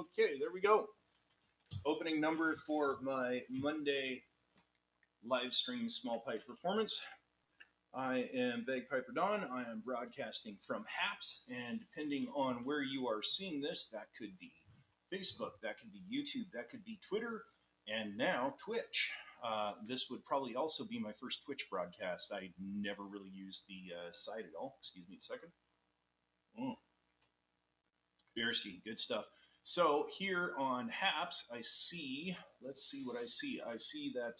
Okay, there we go. Opening number for my Monday live stream small pipe performance. I am Bagpiper Don. I am broadcasting from HAPS, and depending on where you are seeing this, that could be Facebook, that could be YouTube, that could be Twitter, and now Twitch. This would probably also be my first Twitch broadcast. I never really used the site at all. Excuse me a second. Beerski, good stuff. So here on HAPS, I see, let's see what I see. I see that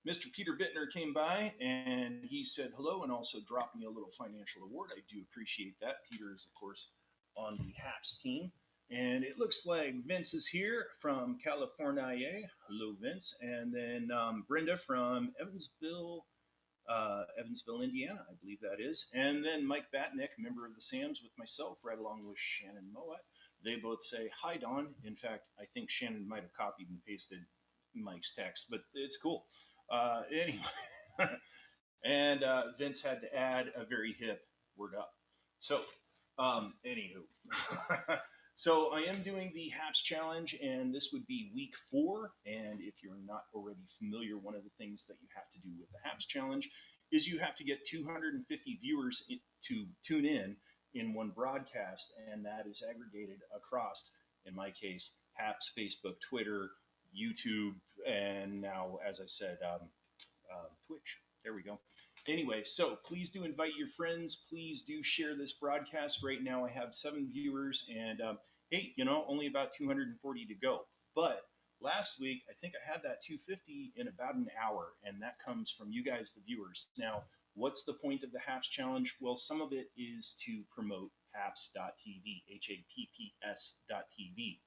Mr. Peter Bittner came by and he said hello and also dropped me a little financial award. I do appreciate that. Peter is, of course, on the HAPS team. And it looks like Vince is here from California. Hello, Vince. And then Brenda from Evansville, Indiana, I believe that is. And then Mike Batnick, member of the Sams with myself, right along with Shannon Mowat. They both say, hi, Don. In fact, I think Shannon might have copied and pasted Mike's text, but it's cool. Anyway, and Vince had to add a very hip word up. So, anywho. So I am doing the HAPS challenge, and this would be week 4. And if you're not already familiar, one of the things that you have to do with the HAPS challenge is you have to get 250 viewers to tune in one broadcast, and that is aggregated across, in my case, HAPS, Facebook, Twitter, YouTube, and now, as I said, Twitch. There we go. Anyway, so please do invite your friends. Please do share this broadcast. Right now I have 7 viewers, and hey, only about 240 to go. But last week, I think I had that 250 in about an hour, and that comes from you guys, the viewers. Now, what's the point of the HAPS challenge? Well, some of it is to promote HAPS.tv, HAPPS.tv,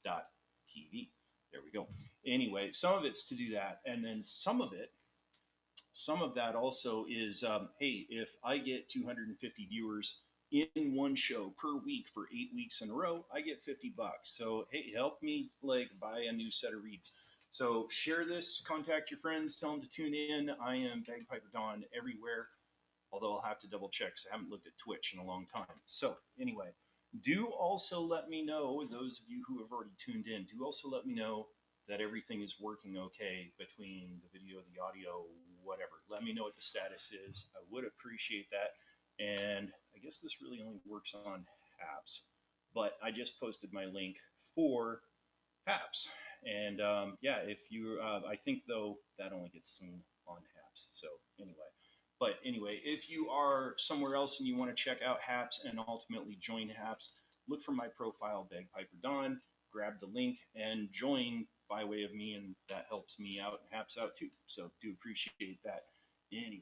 HAPPS.tv. There we go. Anyway, some of it's to do that, and then some of that also is, hey, if I get 250 viewers in one show per week for 8 weeks in a row, I get $50. So, hey, help me buy a new set of reeds. So share this, contact your friends, tell them to tune in. I am Bagpiper Don everywhere, although I'll have to double check because I haven't looked at Twitch in a long time. So anyway, do also let me know, those of you who have already tuned in, do also let me know that everything is working okay between the video, the audio, whatever. Let me know what the status is. I would appreciate that. And I guess this really only works on HAPS, but I just posted my link for HAPS. And yeah, if you, I think though that only gets seen on HAPS. So anyway, if you are somewhere else and you want to check out HAPS and ultimately join HAPS, look for my profile, Bagpiper Don, grab the link and join by way of me, and that helps me out and HAPS out too. So do appreciate that. Anyway,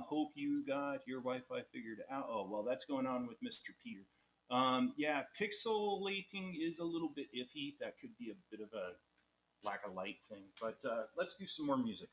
hope you got your Wi-Fi figured out. Oh, well, that's going on with Mr. Peter. Yeah, pixelating is a little bit iffy. That could be a bit of a lack of light thing, but let's do some more music.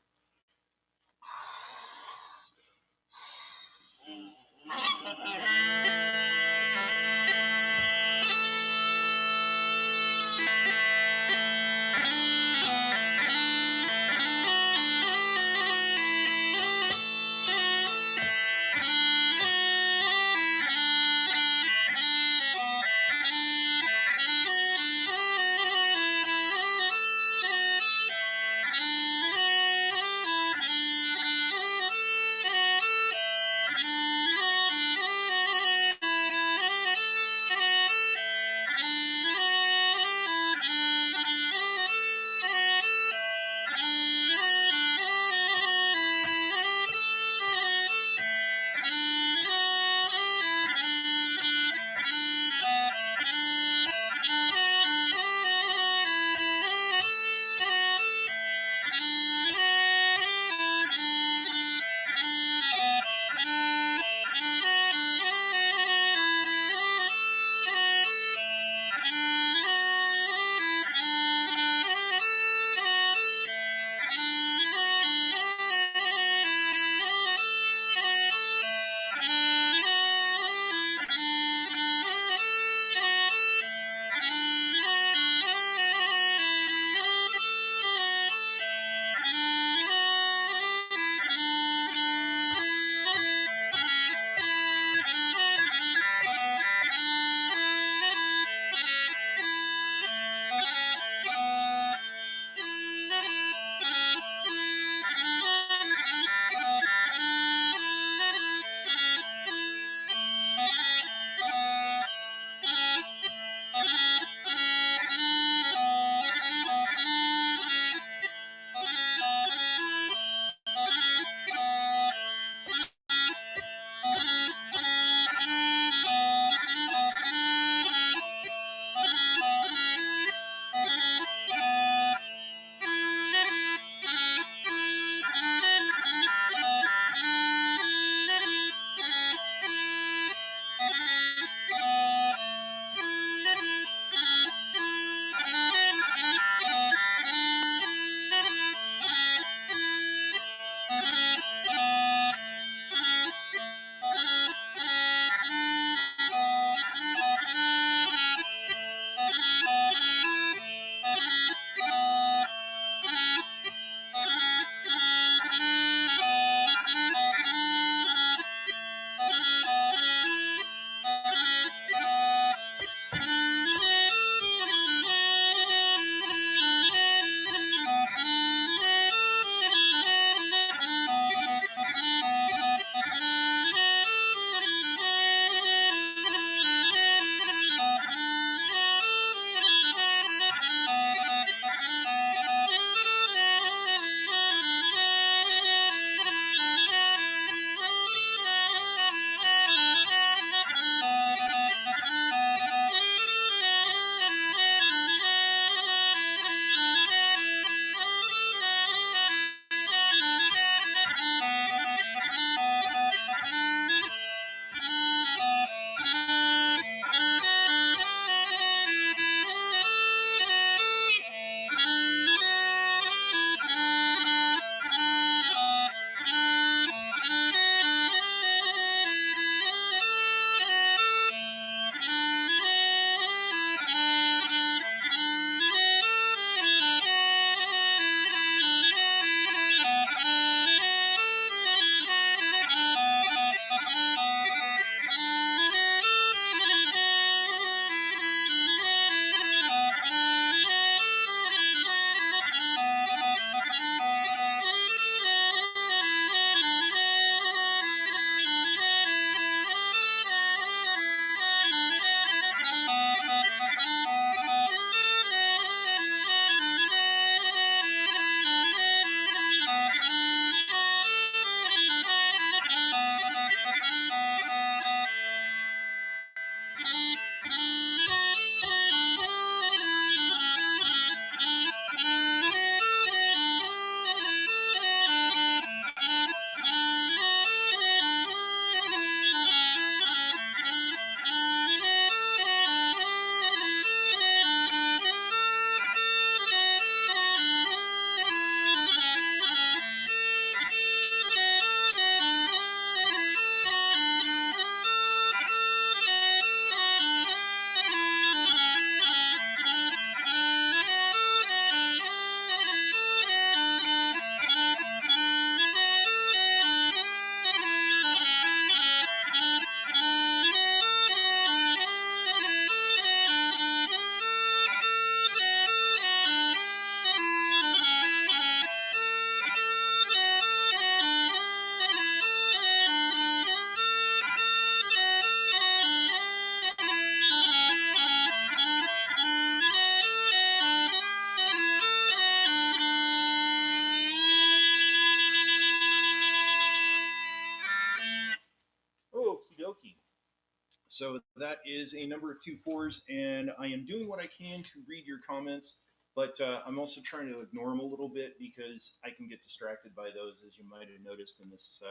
So that is a number of 2 4s, and I am doing what I can to read your comments, but I'm also trying to ignore them a little bit because I can get distracted by those, as you might have noticed in this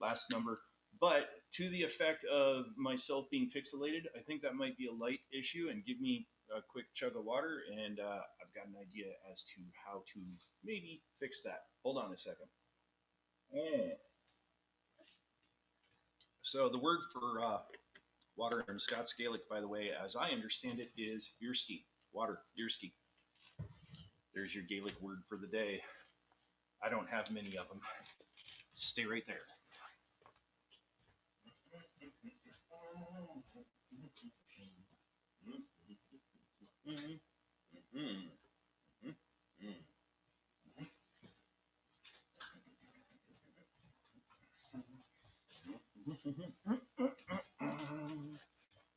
last number. But to the effect of myself being pixelated, I think that might be a light issue, and give me a quick chug of water, and I've got an idea as to how to maybe fix that. Hold on a second. So the word for water in Scots Gaelic, by the way, as I understand it, is Yrski. Water, Yrski. There's your Gaelic word for the day. I don't have many of them. Stay right there.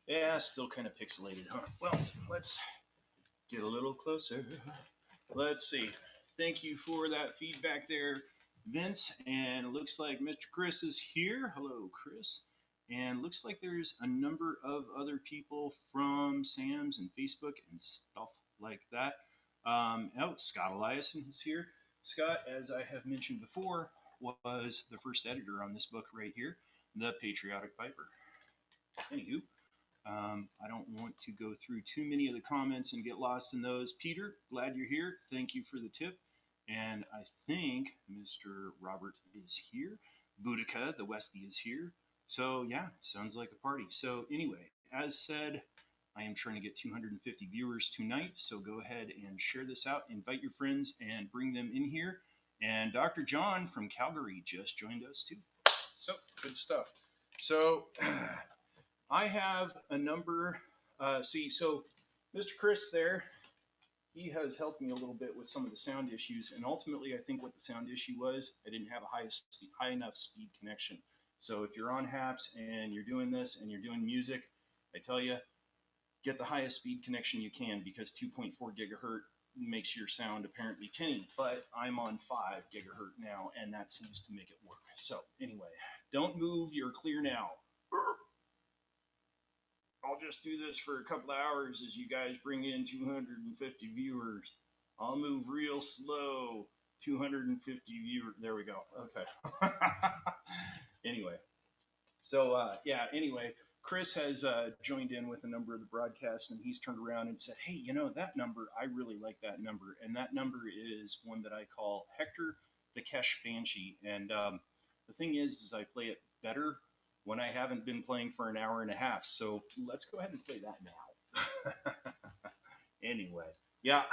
Yeah, still kind of pixelated, huh? Well, let's get a little closer. Let's see. Thank you for that feedback there, Vince. And it looks like Mr. Chris is here. Hello, Chris. And looks like there's a number of other people from Sam's and Facebook and stuff like that. Scott Eliason is here. Scott, as I have mentioned before, was the first editor on this book right here, The Patriotic Piper. Anywho, I don't want to go through too many of the comments and get lost in those. Peter, glad you're here. Thank you for the tip. And I think Mr. Robert is here. Boudica, the Westie, is here. So, yeah, sounds like a party. So, anyway, as said, I am trying to get 250 viewers tonight. So, go ahead and share this out. Invite your friends and bring them in here. And Dr. John from Calgary just joined us, too. So, good stuff. So, I have a number. So Mr. Chris there, he has helped me a little bit with some of the sound issues. And ultimately, I think what the sound issue was, I didn't have a high enough speed connection. So if you're on HAPS and you're doing this and you're doing music, I tell you, get the highest speed connection you can, because 2.4 gigahertz makes your sound apparently tinny. But I'm on 5 gigahertz now, and that seems to make it work. So anyway, don't move. You're clear now. I'll just do this for a couple of hours as you guys bring in 250 viewers. I'll move real slow. 250 viewers. There we go. Okay. Anyway. So, anyway, Chris has joined in with a number of the broadcasts, and he's turned around and said, hey, you know, that number, I really like that number. And that number is one that I call Hector the Kesh Banshee. And the thing is I play it better when I haven't been playing for an hour and a half. So let's go ahead and play that now. Anyway, yeah.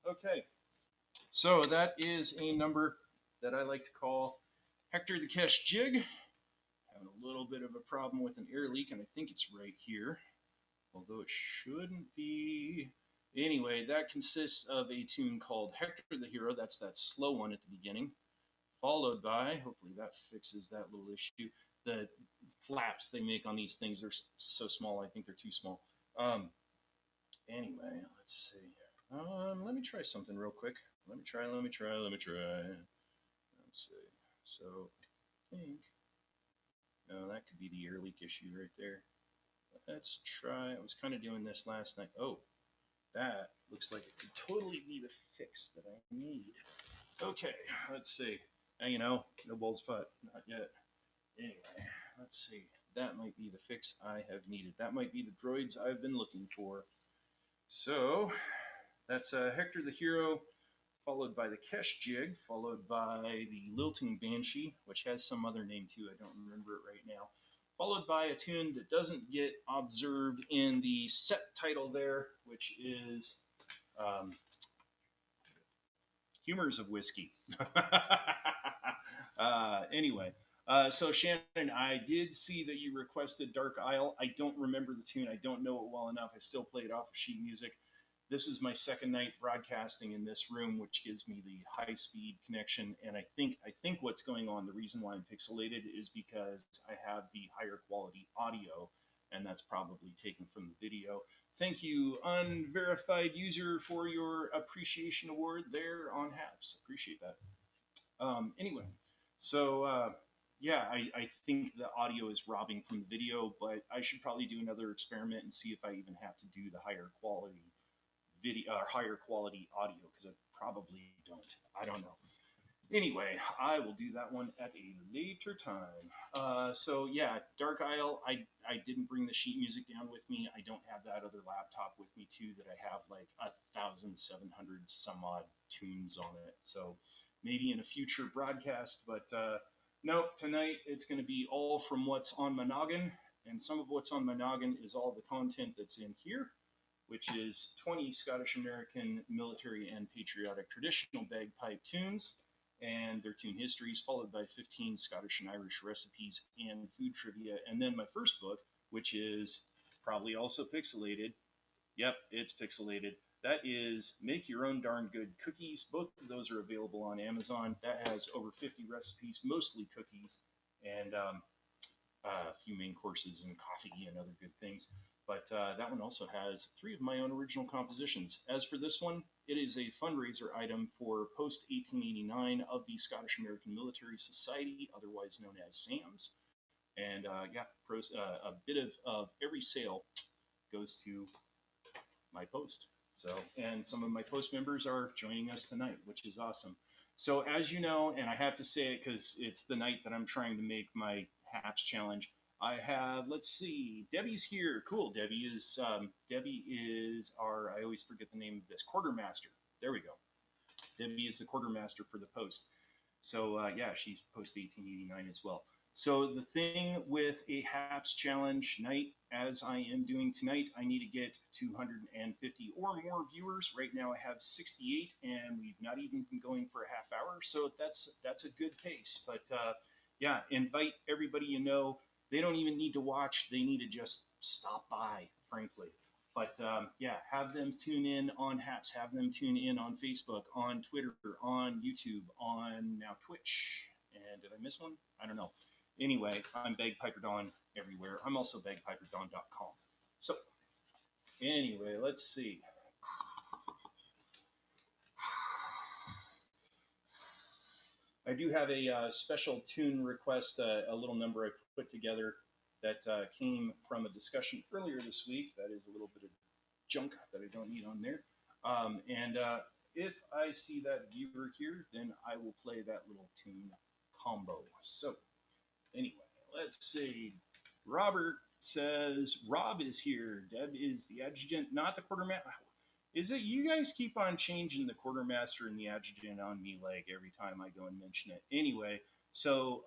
Okay. So that is a number that I like to call Hector the Kesh Jig. Having a little bit of a problem with an air leak, and I think it's right here, although it shouldn't be. Anyway, that consists of a tune called Hector the Hero. That's that slow one at the beginning, followed by, hopefully that fixes that little issue. The flaps they make on these things are so small, I think they're too small. Anyway, let's see. Let me try something real quick. Let me try. Let's see. So, I think, no, that could be the air leak issue right there. Let's try. I was kind of doing this last night. Oh, that looks like it could totally be the fix that I need. Okay, let's see. No bald spot, not yet. Anyway, let's see. That might be the fix I have needed. That might be the droids I've been looking for. So, that's Hector the Hero, followed by the Kesh Jig, followed by the Lilting Banshee, which has some other name too. I don't remember it right now. Followed by a tune that doesn't get observed in the set title there, which is Humors of Whiskey. Anyway, so Shannon, I did see that you requested Dark Isle. I don't remember the tune. I don't know it well enough. I still play it off of sheet music. This is my second night broadcasting in this room, which gives me the high-speed connection. And I think what's going on, the reason why I'm pixelated is because I have the higher quality audio, and that's probably taken from the video. Thank you, unverified user, for your appreciation award there on Haps. Appreciate that. Anyway, so yeah, I think the audio is robbing from the video, but I should probably do another experiment and see if I even have to do the higher quality video or higher quality audio, because I probably don't. I don't know. Anyway, I will do that one at a later time. So yeah, Dark Isle, I didn't bring the sheet music down with me. I don't have that other laptop with me too that I have like 1,700 some odd tunes on it. So maybe in a future broadcast, but nope, tonight it's going to be all from what's on my noggin, and some of what's on my noggin is all the content that's in here, which is 20 Scottish American military and patriotic traditional bagpipe tunes and their tune histories, followed by 15 Scottish and Irish recipes and food trivia. And then my first book, which is probably also pixelated. Yep, it's pixelated. That is Make Your Own Darn Good Cookies. Both of those are available on Amazon. That has over 50 recipes, mostly cookies, and a few main courses and coffee and other good things. But that one also has 3 of my own original compositions. As for this one, it is a fundraiser item for post 1889 of the Scottish American Military Society, otherwise known as SAMS. And yeah, a bit of every sale goes to my post. So, and some of my post members are joining us tonight, which is awesome. So, as you know, and I have to say it because it's the night that I'm trying to make my Haps challenge. I have, let's see, Debbie's here. Cool. Debbie is our, I always forget the name of this, quartermaster. There we go. Debbie is the quartermaster for the post. So yeah, she's post 1889 as well. So the thing with a Haps challenge night, as I am doing tonight, I need to get 250 or more viewers. Right now I have 68, and we've not even been going for a half hour. So that's a good pace. But yeah, invite everybody you know. They don't even need to watch. They need to just stop by, frankly. But yeah, have them tune in on Haps. Have them tune in on Facebook, on Twitter, on YouTube, on now Twitch. And did I miss one? I don't know. Anyway, I'm Bagpiper Don everywhere. I'm also bagpiperdon.com. So anyway, let's see. I do have a special tune request, a little number I put together that came from a discussion earlier this week. That is a little bit of junk that I don't need on there. And if I see that viewer here, then I will play that little tune combo. So anyway, let's see. Robert says, Rob is here. Deb is the adjutant, not the quartermaster. Is it you guys keep on changing the quartermaster and the adjutant on me like every time I go and mention it? Anyway, so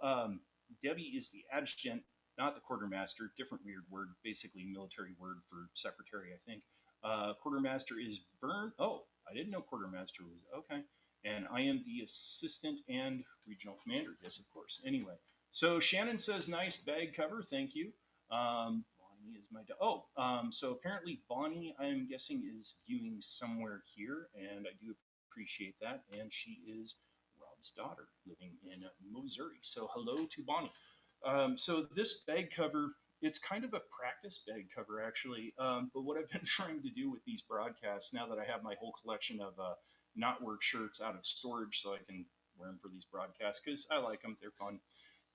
Debbie is the adjutant, not the quartermaster. Different weird word, basically military word for secretary, I think. Quartermaster is Vern. Oh, I didn't know quartermaster was okay. And I am the assistant and regional commander. Yes, of course. Anyway, so Shannon says, nice bag cover. Thank you. Bonnie is my so apparently Bonnie, I'm guessing, is viewing somewhere here, and I do appreciate that. And she is Rob's daughter living in Missouri. So hello to Bonnie. So this bag cover, it's kind of a practice bag cover actually. But what I've been trying to do with these broadcasts, now that I have my whole collection of not work shirts out of storage, so I can wear them for these broadcasts because I like them. They're fun.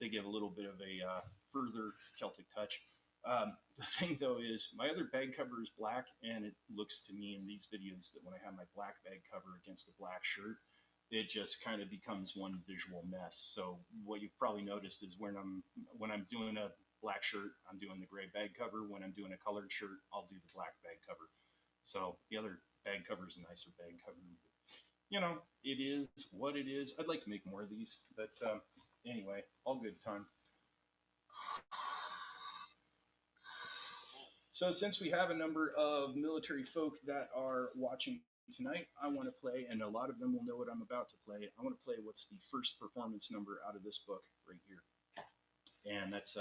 They give a little bit of a further Celtic touch. The thing though is my other bag cover is black, and it looks to me in these videos that when I have my black bag cover against a black shirt, it just kind of becomes one visual mess. So what you've probably noticed is when I'm doing a black shirt, I'm doing the gray bag cover. When I'm doing a colored shirt, I'll do the black bag cover. So the other bag cover is a nicer bag cover. It is what it is. I'd like to make more of these, but anyway, all good time. So since we have a number of military folk that are watching tonight, I want to play, and a lot of them will know what I'm about to play. I want to play what's the first performance number out of this book right here. And that's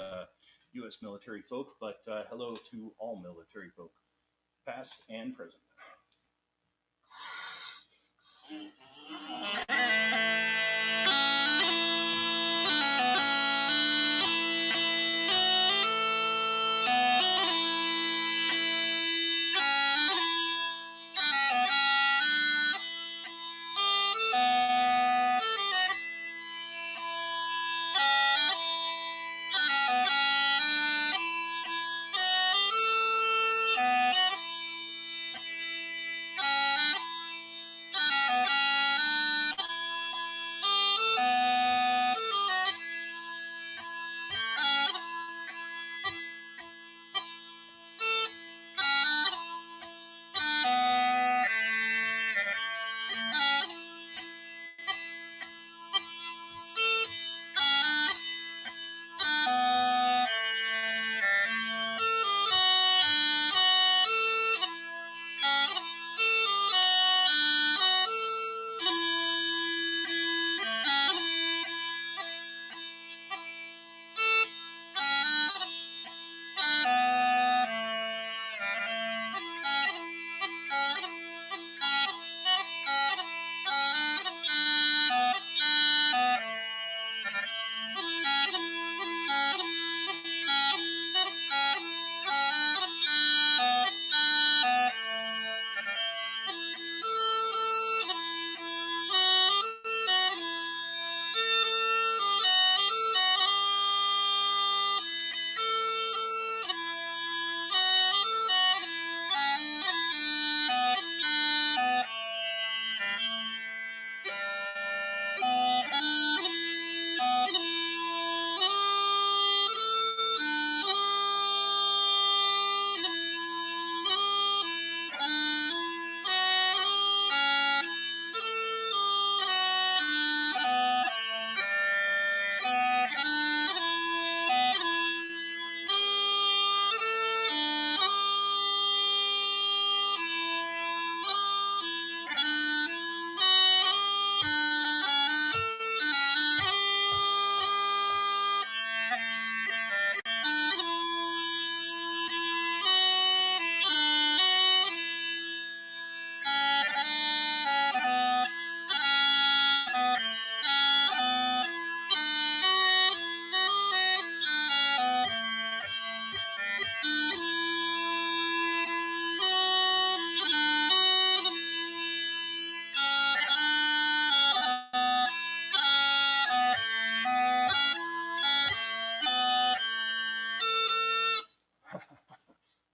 U.S. military folk, but hello to all military folk, past and present.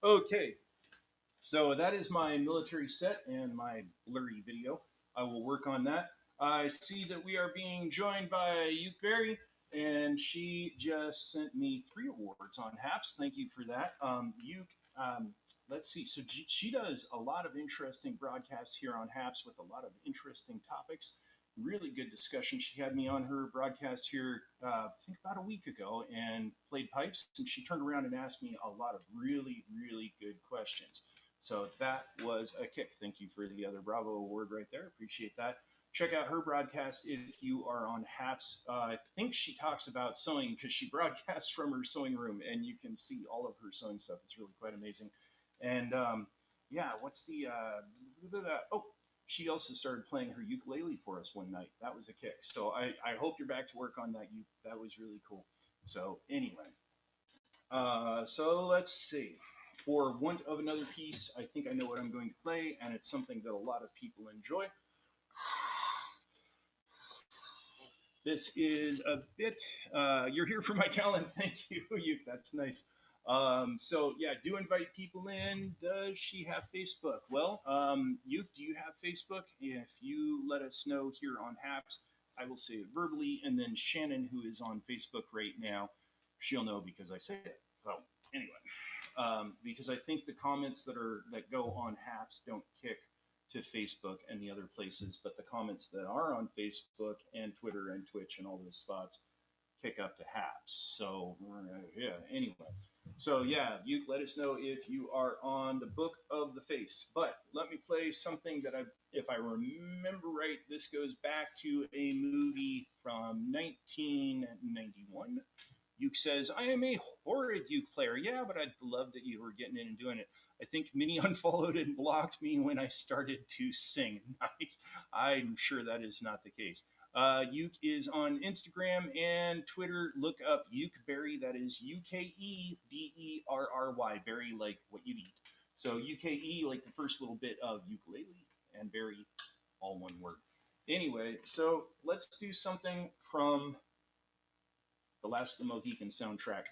Okay, so that is my military set and my blurry video. I will work on that. I see that we are being joined by Uke Berry, and she just sent me 3 awards on HAPS. Thank you for that. Uke, let's see. So she does a lot of interesting broadcasts here on HAPS with a lot of interesting topics. Really good discussion. She had me on her broadcast here, I think about a week ago, and played pipes. And she turned around and asked me a lot of really, really good questions. So that was a kick. Thank you for the other Bravo award right there. Appreciate that. Check out her broadcast if you are on Haps. I think she talks about sewing because she broadcasts from her sewing room, and you can see all of her sewing stuff. It's really quite amazing. And yeah, what's the oh, she also started playing her ukulele for us one night. That was a kick. So I hope you're back to work on that. That was really cool. So anyway, so let's see. For want of another piece, I think I know what I'm going to play, and it's something that a lot of people enjoy. This is a bit. You're here for my talent. Thank you, you. That's nice. So yeah, do invite people in. Does she have Facebook? Well, you do you have Facebook? If you let us know here on Haps, I will say it verbally, and then Shannon, who is on Facebook right now, she'll know because I say it. So anyway, because I think the comments that go on Haps don't kick to Facebook and the other places, but the comments that are on Facebook and Twitter and Twitch and all those spots kick up to Haps. So yeah. Anyway, so yeah, you let us know if you are on the Book of the Face. But let me play something that if I remember right, this goes back to a movie from 1991. Uke says, I am a horrid uke player. Yeah, but I love that you were getting in and doing it. I think Minnie unfollowed and blocked me when I started to sing. Nice. I'm sure that is not the case. Uke is on Instagram and Twitter. Look up Ukeberry. That is Ukeberry, berry like what you eat. So UKE, like the first little bit of ukulele, and berry, all one word. Anyway, so let's do something from the Last of the Mohican soundtrack.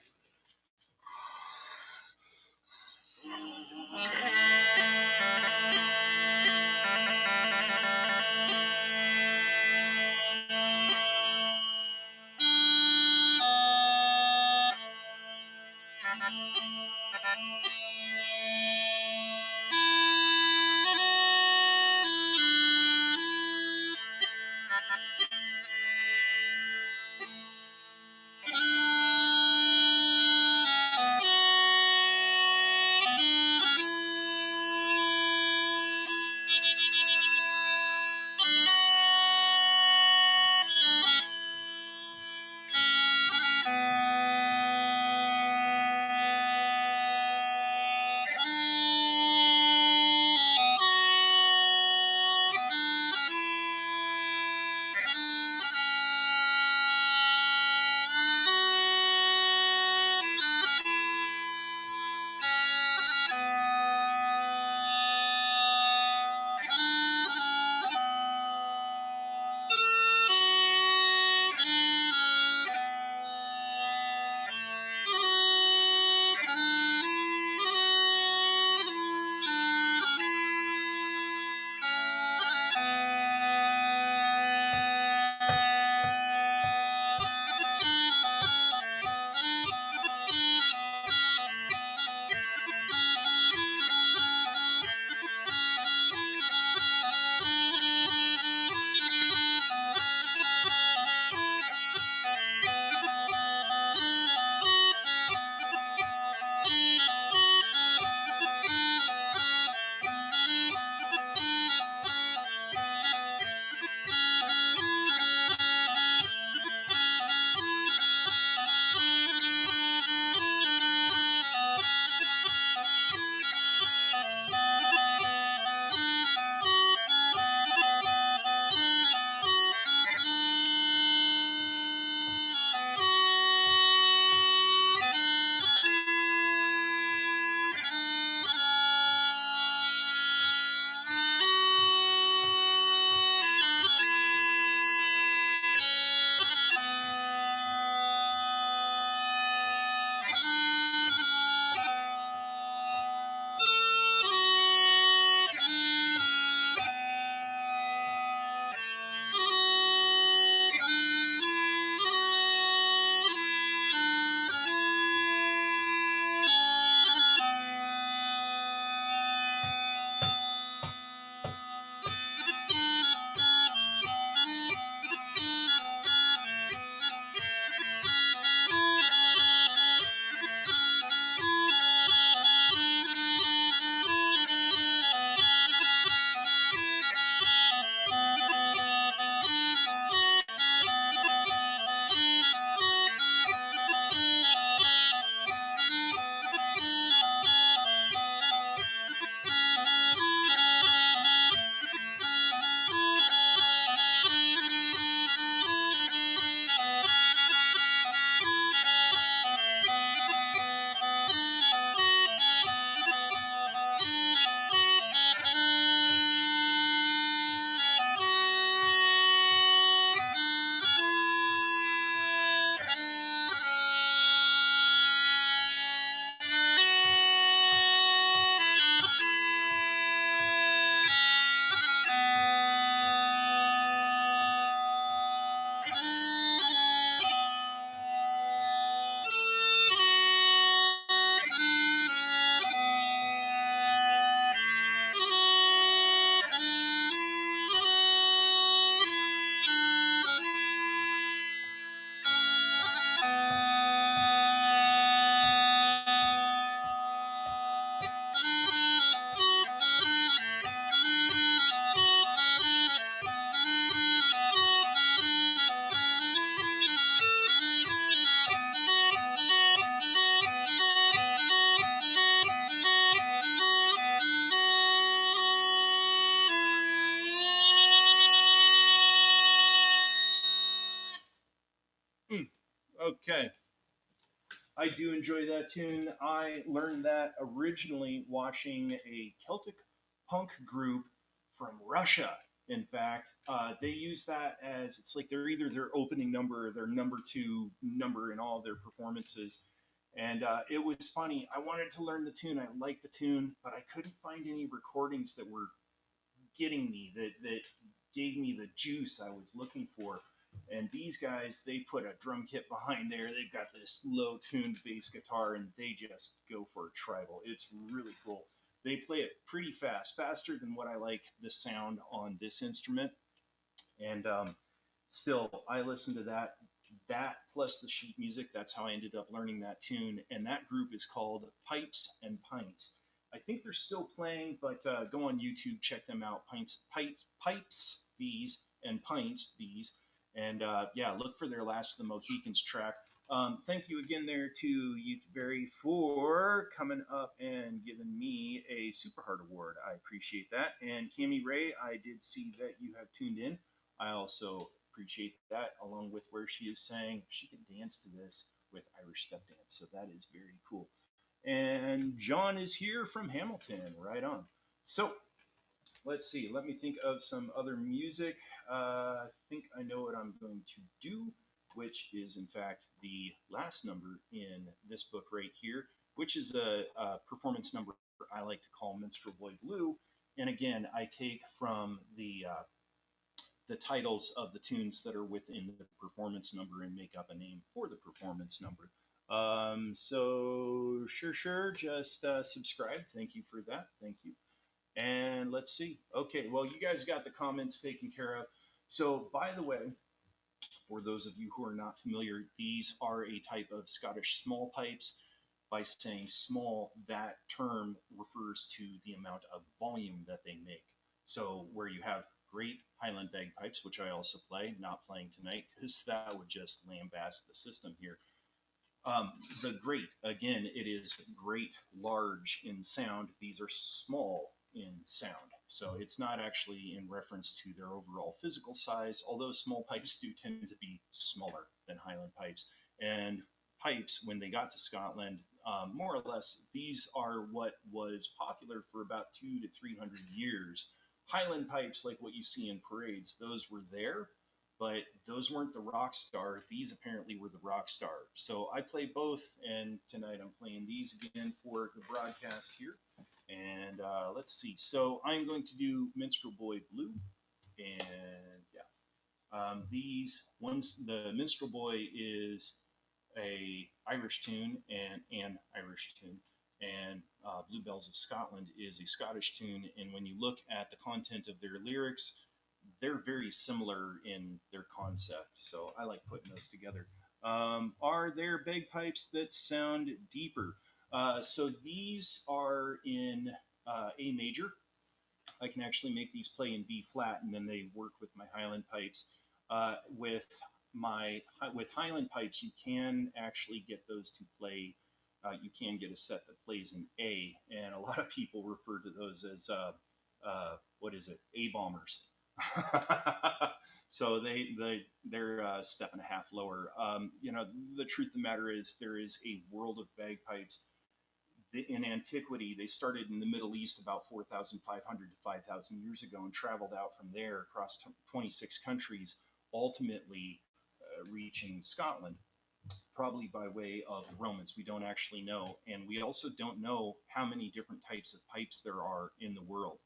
Mm, okay. I do enjoy that tune. I learned that originally watching a Celtic punk group from Russia. In fact, they use that as it's like they're either their opening number or their number two number in all of their performances. And it was funny. I wanted to learn the tune. I liked the tune, but I couldn't find any recordings that were getting me that gave me the juice I was looking for. And these guys, they put a drum kit behind there. They've got this low tuned bass guitar, and they just go for a tribal. It's really cool. They play it pretty fast, faster than what I like the sound on this instrument. And still, I listen to that. That plus the sheet music, that's how I ended up learning that tune. And that group is called Pipes and Pints. I think they're still playing, but go on YouTube, check them out. Pipes, these, and Pints, these. And yeah, look for their Last of the Mohicans track. Thank you again there to Youthberry for coming up and giving me a Super Heart Award. I appreciate that. And Cami Ray, I did see that you have tuned in. I also appreciate that, along with where she is saying she can dance to this with Irish step dance. So that is very cool. And John is here from Hamilton. Right on. So let's see. Let me think of some other music. I think I know what I'm going to do, which is, in fact, the last number in this book right here, which is a performance number I like to call Minstrel Boy Blue. And again, I take from the titles of the tunes that are within the performance number and make up a name for the performance number. So sure, just subscribe. Thank you for that. Thank you. And let's see. Okay, well, you guys got the comments taken care of. So, by the way, for those of you who are not familiar, these are a type of Scottish small pipes. By saying small, that term refers to the amount of volume that they make. So, where you have great Highland bagpipes, which I also play, not playing tonight because that would just lambast the system here. The great, again, it is great, large in sound. These are small in sound. So it's not actually in reference to their overall physical size, although small pipes do tend to be smaller than Highland pipes. And pipes, when they got to Scotland, more or less, these are what was popular for about 200 to 300 years. Highland pipes, like what you see in parades, those were there, but those weren't the rock star. These apparently were the rock star. So I play both, and tonight I'm playing these again for the broadcast here. And let's see. So I'm going to do Minstrel Boy Blue, and yeah, these ones. The Minstrel Boy is a Irish tune and an Irish tune, and Bluebells of Scotland is a Scottish tune. And when you look at the content of their lyrics, they're very similar in their concept. So I like putting those together. Are there bagpipes that sound deeper? So these are in A major. I can actually make these play in B flat, and then they work with my Highland pipes. With Highland pipes, you can actually get those to play. You can get a set that plays in A, and a lot of people refer to those as what is it? A bombers. So they're a step and a half lower. The truth of the matter is there is a world of bagpipes. In antiquity, they started in the Middle East about 4,500 to 5,000 years ago and traveled out from there across 26 countries, ultimately reaching Scotland, probably by way of the Romans. We don't actually know. And we also don't know how many different types of pipes there are in the world.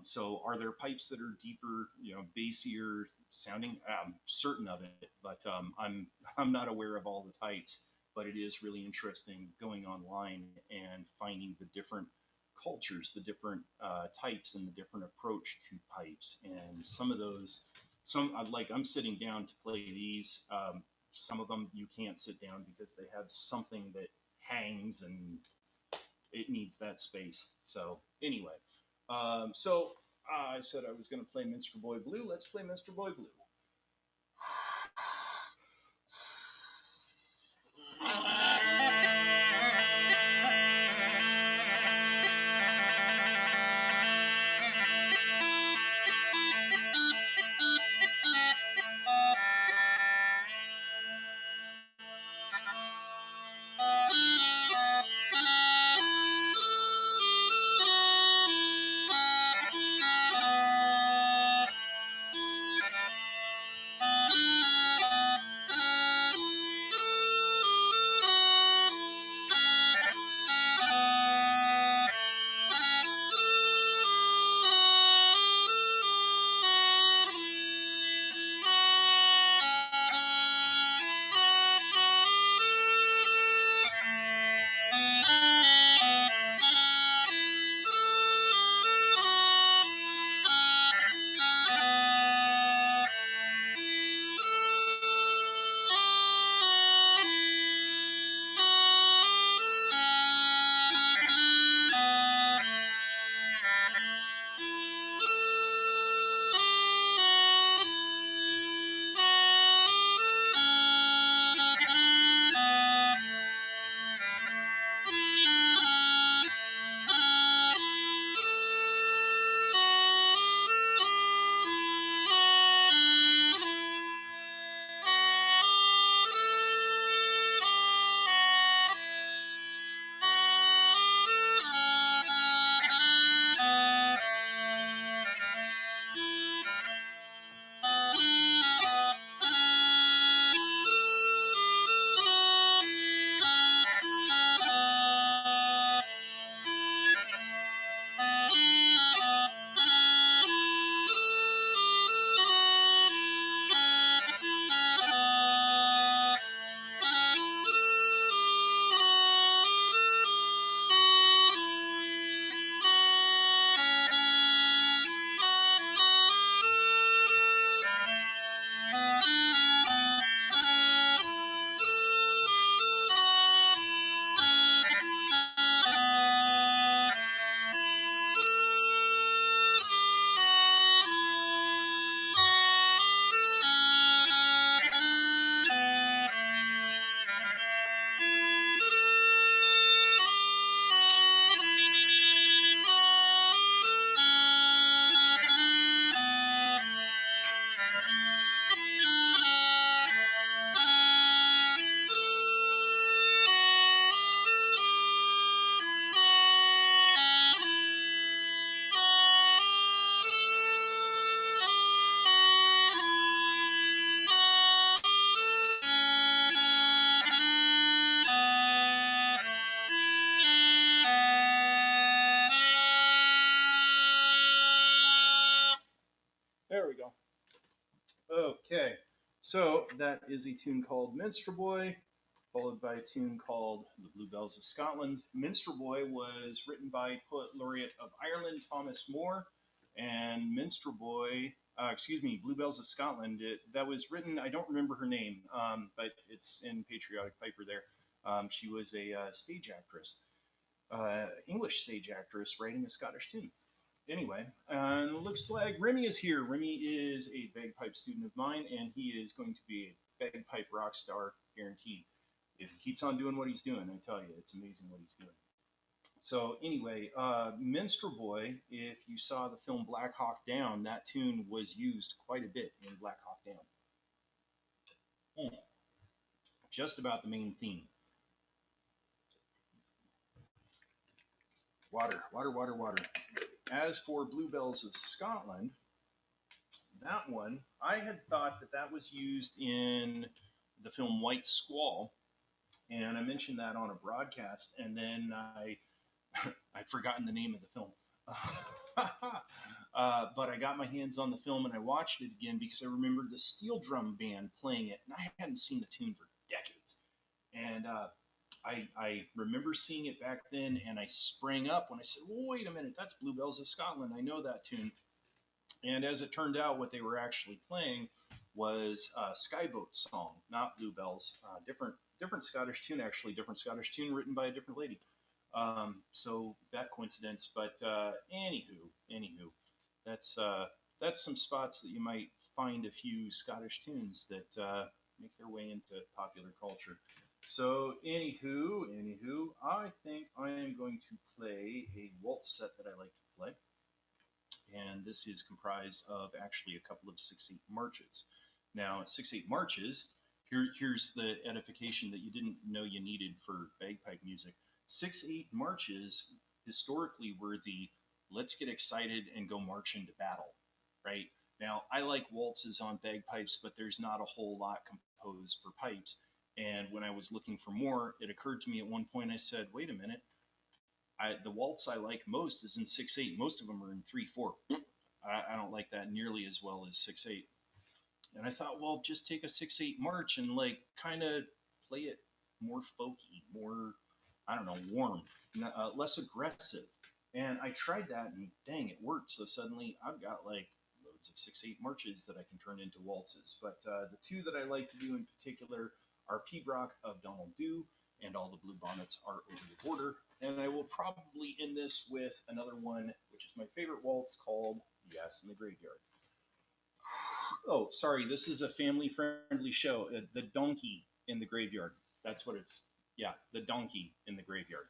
So are there pipes that are deeper, bassier sounding? I'm certain of it, but I'm not aware of all the types. But it is really interesting going online and finding the different cultures, the different types, and the different approach to pipes. And some of those, I'm sitting down to play these. Some of them you can't sit down because they have something that hangs and it needs that space. So anyway, I said I was going to play Minstrel Boy Blue. Let's play Minstrel Boy Blue. So that is a tune called Minstrel Boy, followed by a tune called The Bluebells of Scotland. Minstrel Boy was written by Poet Laureate of Ireland, Thomas Moore, and Minstrel Boy, Bluebells of Scotland, that was written, I don't remember her name, but it's in Patriotic Piper there. She was a stage actress, English stage actress, writing a Scottish tune. Anyway, and looks like Remy is here. Remy is a bagpipe student of mine, and he is going to be a bagpipe rock star, guaranteed. If he keeps on doing what he's doing, I tell you, it's amazing what he's doing. So anyway, Minstrel Boy, if you saw the film Black Hawk Down, that tune was used quite a bit in Black Hawk Down. Just about the main theme. Water, water, water, water. As for Bluebells of Scotland, that one, I had thought that that was used in the film White Squall, and I mentioned that on a broadcast, and then I'd forgotten the name of the film. But I got my hands on the film and I watched it again because I remembered the steel drum band playing it, and I hadn't seen the tune for decades. And I remember seeing it back then, and I sprang up when I said, well, wait a minute, that's Bluebells of Scotland. I know that tune. And as it turned out, what they were actually playing was a Skyboat song, not Bluebells. Different Scottish tune, actually. Different Scottish tune written by a different lady. So that coincidence. But anywho, that's some spots that you might find a few Scottish tunes that make their way into popular culture. So anywho, I think I am going to play a waltz set that I like to play. And this is comprised of actually a couple of 6/8 marches. Now, 6/8 marches, here's the edification that you didn't know you needed for bagpipe music. 6/8 marches historically were the let's get excited and go march into battle, right? Now, I like waltzes on bagpipes, but there's not a whole lot composed for pipes. And when I was looking for more, it occurred to me at one point, I said, wait a minute, the waltz I like most is in 6/8. Most of them are in 3/4. I don't like that nearly as well as 6/8. And I thought, well, just take a 6/8 march and like kind of play it more folky, more, I don't know, warm, less aggressive. And I tried that, and dang, it worked. So suddenly I've got like loads of 6/8 marches that I can turn into waltzes. But the two that I like to do in particular are Pibroch of Donald Dew and All the Blue Bonnets Are Over the Border. And I will probably end this with another one, which is my favorite waltz, called The Ass in the Graveyard. Oh, sorry, this is a family-friendly show. The Donkey in the Graveyard. That's what it's. Yeah, the Donkey in the Graveyard.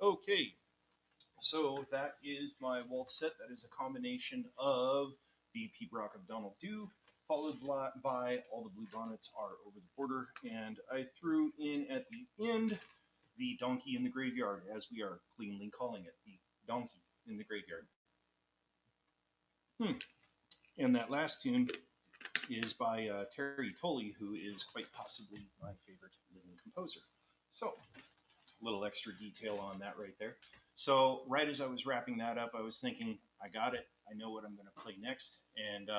Okay, so that is my waltz set. That is a combination of the Pibroch of Donald Dew, followed by All the Blue Bonnets Are Over the Border, and I threw in at the end the Donkey in the Graveyard, as we are cleanly calling it, the Donkey in the Graveyard. And that last tune is by Terry Tolley, who is quite possibly my favorite living composer. So, a little extra detail on that right there. So, right as I was wrapping that up, I was thinking, I got it. I know what I'm going to play next. And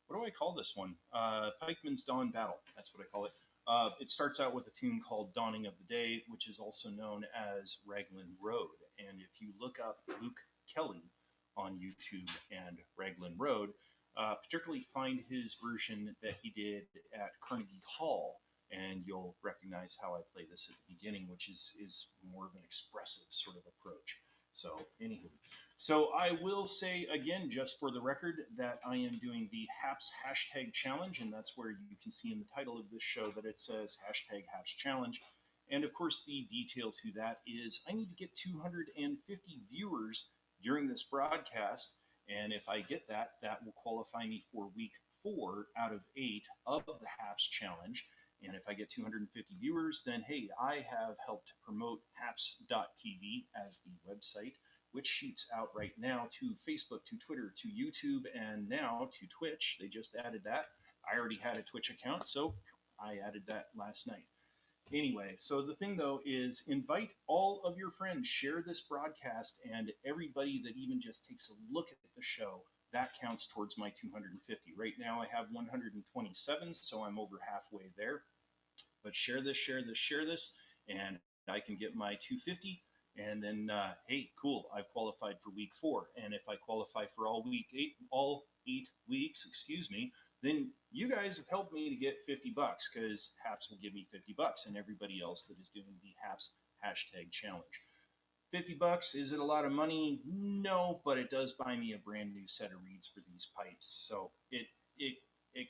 what do I call this one? Pikeman's Dawn Battle. That's what I call it. It starts out with a tune called Dawning of the Day, which is also known as Raglan Road. And if you look up Luke Kelly on YouTube and Raglan Road, particularly find his version that he did at Carnegie Hall, and you'll recognize how I play this at the beginning, which is more of an expressive sort of approach. So, anywho. So I will say again, just for the record, that I am doing the HAPS hashtag challenge, and that's where you can see in the title of this show that it says hashtag HAPS challenge. And of course, the detail to that is I need to get 250 viewers during this broadcast. And if I get that, that will qualify me for week 4 out of 8 of the HAPS challenge. And if I get 250 viewers, then hey, I have helped promote haps.tv as the website, which shoots out right now to Facebook, to Twitter, to YouTube, and now to Twitch. They just added that. I already had a Twitch account, so I added that last night. Anyway, so the thing though is invite all of your friends, share this broadcast, and everybody that even just takes a look at the show, that counts towards my 250. Right now I have 127, so I'm over halfway there. But share this, share this, share this, and I can get my 250. And then, hey, cool, I've qualified for week 4. And if I qualify for all 8 weeks, then you guys have helped me to get $50 because HAPS will give me $50 and everybody else that is doing the HAPS hashtag challenge. $50, is it a lot of money? No, but it does buy me a brand new set of reeds for these pipes. So it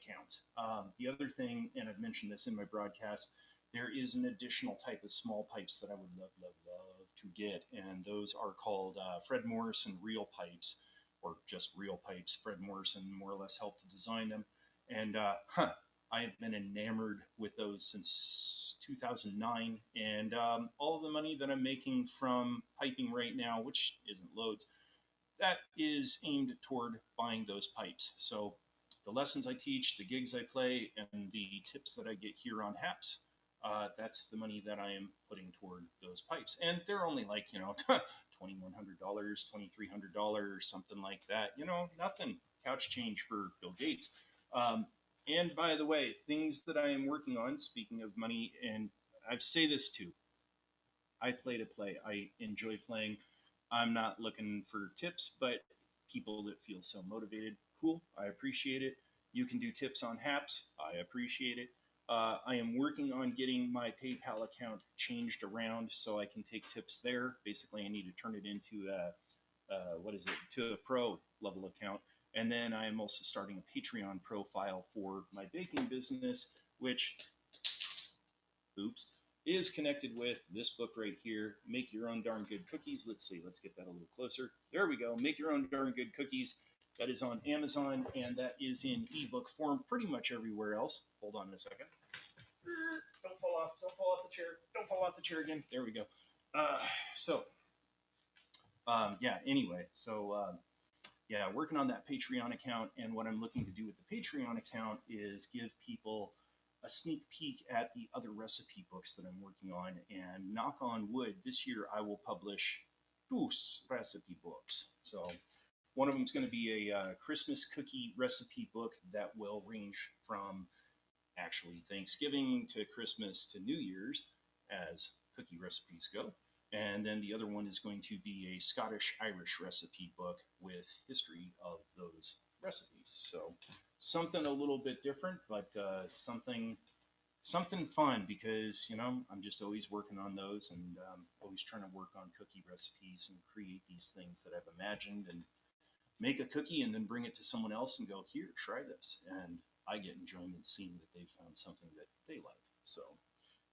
counts. The other thing, and I've mentioned this in my broadcast, there is an additional type of small pipes that I would love to get, and those are called Fred Morrison reel pipes, or just reel pipes. Fred Morrison more or less helped to design them, and I have been enamored with those since 2009, and all of the money that I'm making from piping right now, which isn't loads, that is aimed toward buying those pipes. So the lessons I teach, the gigs I play, and the tips that I get here on HAPS, that's the money that I am putting toward those pipes. And they're only like, $2,100, $2,300, something like that. Nothing. Couch change for Bill Gates. And by the way, things that I am working on, speaking of money, and I say this too, I play to play. I enjoy playing. I'm not looking for tips, but people that feel so motivated, cool. I appreciate it. You can do tips on HAPS. I appreciate it. I am working on getting my PayPal account changed around so I can take tips there. Basically, I need to turn it into to a pro level account. And then I am also starting a Patreon profile for my baking business, which, is connected with this book right here, Make Your Own Darn Good Cookies. Let's see, let's get that a little closer. There we go, Make Your Own Darn Good Cookies. That is on Amazon, and that is in ebook form pretty much everywhere else. Hold on a second. Don't fall off the chair. Don't fall off the chair again. There we go. Working on that Patreon account, and what I'm looking to do with the Patreon account is give people a sneak peek at the other recipe books that I'm working on, and knock on wood, this year I will publish 2 recipe books. So one of them is going to be a Christmas cookie recipe book that will range from actually Thanksgiving to Christmas to New Year's as cookie recipes go. And then the other one is going to be a Scottish-Irish recipe book with history of those recipes. So something a little bit different, but something fun, because, I'm just always working on those, and always trying to work on cookie recipes and create these things that I've imagined, and make a cookie and then bring it to someone else and go, here, try this. And I get enjoyment seeing that they've found something that they like. So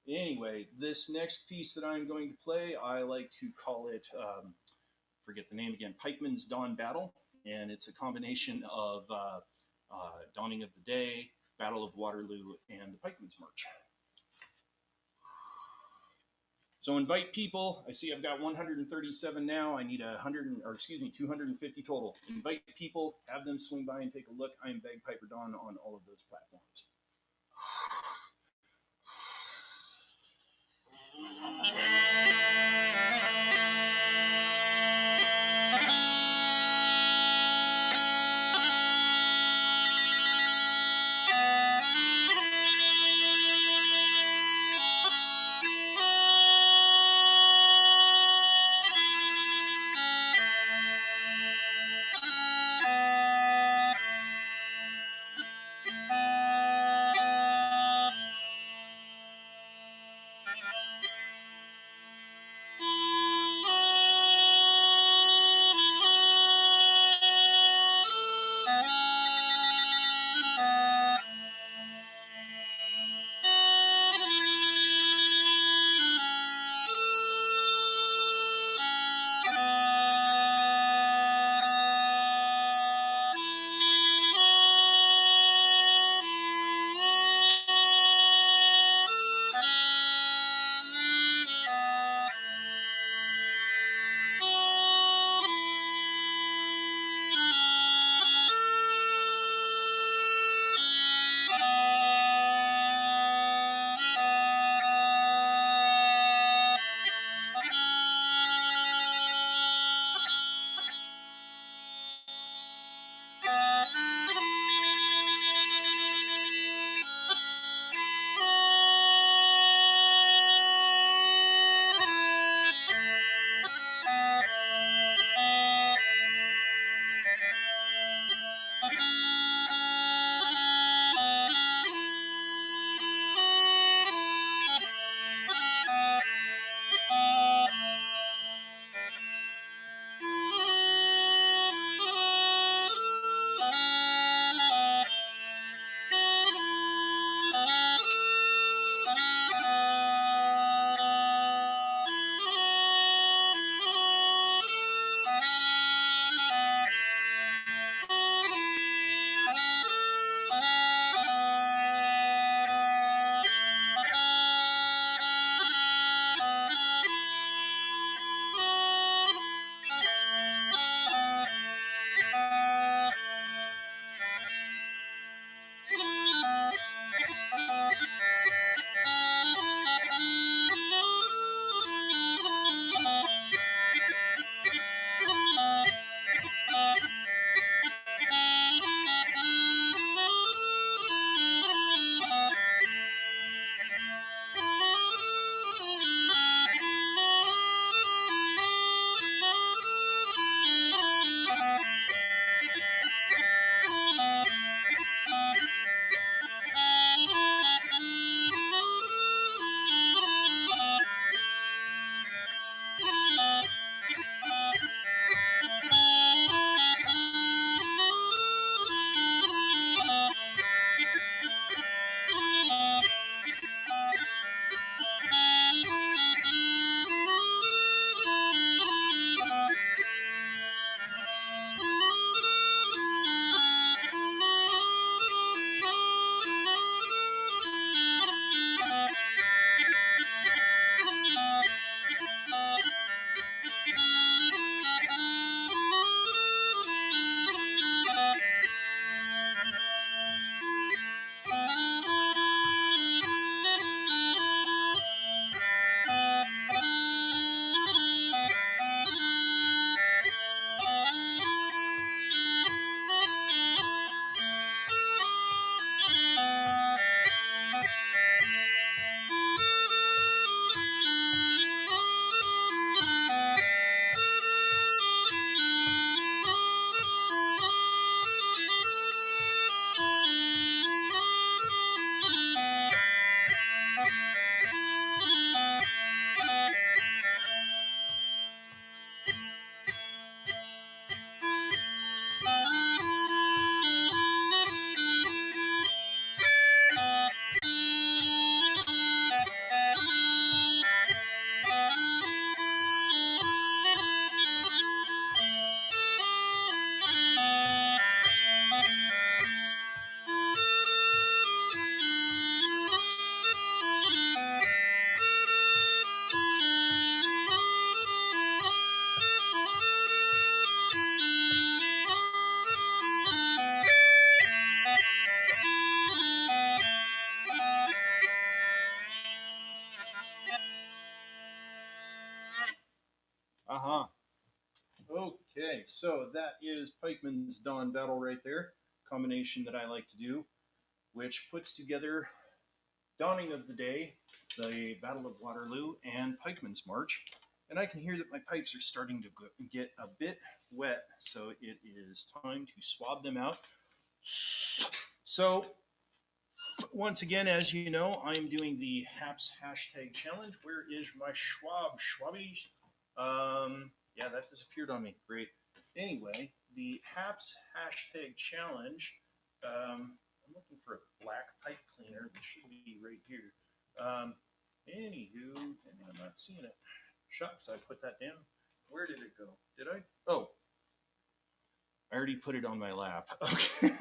Anyway, this next piece that I'm going to play, I like to call it, forget the name again, Pikeman's Dawn Battle. And it's a combination of Dawning of the Day, Battle of Waterloo, and the Pikeman's March. So invite people. I see I've got 137 now. I need 250 total. Invite people, have them swing by and take a look. I am Bagpiper Dawn on all of those platforms. Okay, so that is Pikeman's Dawn Battle right there. Combination that I like to do, which puts together Dawning of the Day, the Battle of Waterloo, and Pikeman's March. And I can hear that my pipes are starting to get a bit wet, so it is time to swab them out. So, once again, as you know, I am doing the HAPS hashtag challenge. Where is my Schwabbies? Yeah, that disappeared on me. Great. Anyway, the HAPS hashtag challenge. I'm looking for a black pipe cleaner. It should be right here. Anywho, I'm not seeing it. Shucks, I put that down. Where did it go? Did I? Oh, I already put it on my lap. Okay.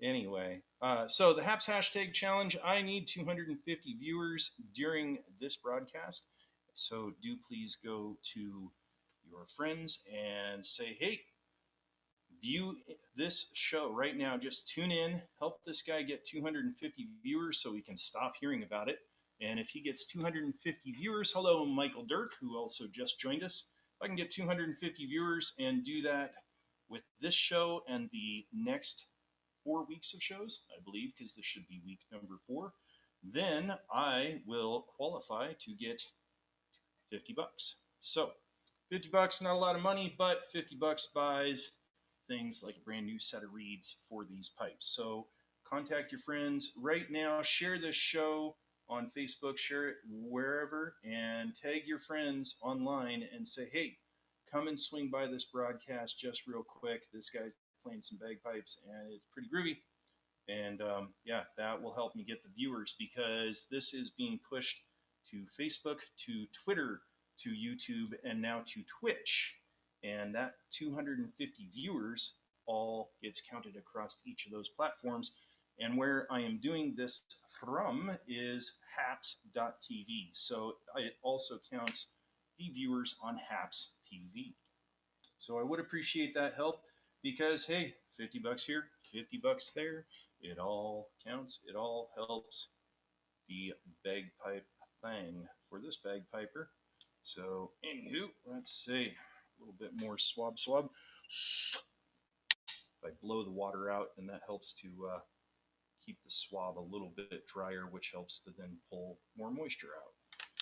Anyway, so the HAPS hashtag challenge, I need 250 viewers during this broadcast. So do please go to your friends and say, hey, view this show right now. Just tune in, help this guy get 250 viewers so we can stop hearing about it. And if he gets 250 viewers, hello, Michael Dirk, who also just joined us. If I can get 250 viewers and do that with this show and the next 4 weeks of shows, I believe, because this should be week number 4, then I will qualify to get 50 bucks. So 50 bucks, not a lot of money, but 50 bucks buys things like a brand new set of reeds for these pipes. So contact your friends right now, share this show on Facebook, share it wherever, and tag your friends online and say, hey, come and swing by this broadcast just real quick. This guy's playing some bagpipes and it's pretty groovy. And yeah, that will help me get the viewers because this is being pushed to Facebook, to Twitter, to YouTube, and now to Twitch. And that 250 viewers all gets counted across each of those platforms. And where I am doing this from is haps.tv. So it also counts the viewers on Haps TV. So I would appreciate that help because, hey, 50 bucks here, 50 bucks there. It all counts. It all helps the bagpipe thing for this bagpiper. So, anywho, let's see. A little bit more swab. If I blow the water out, and that helps to keep the swab a little bit drier, which helps to then pull more moisture out.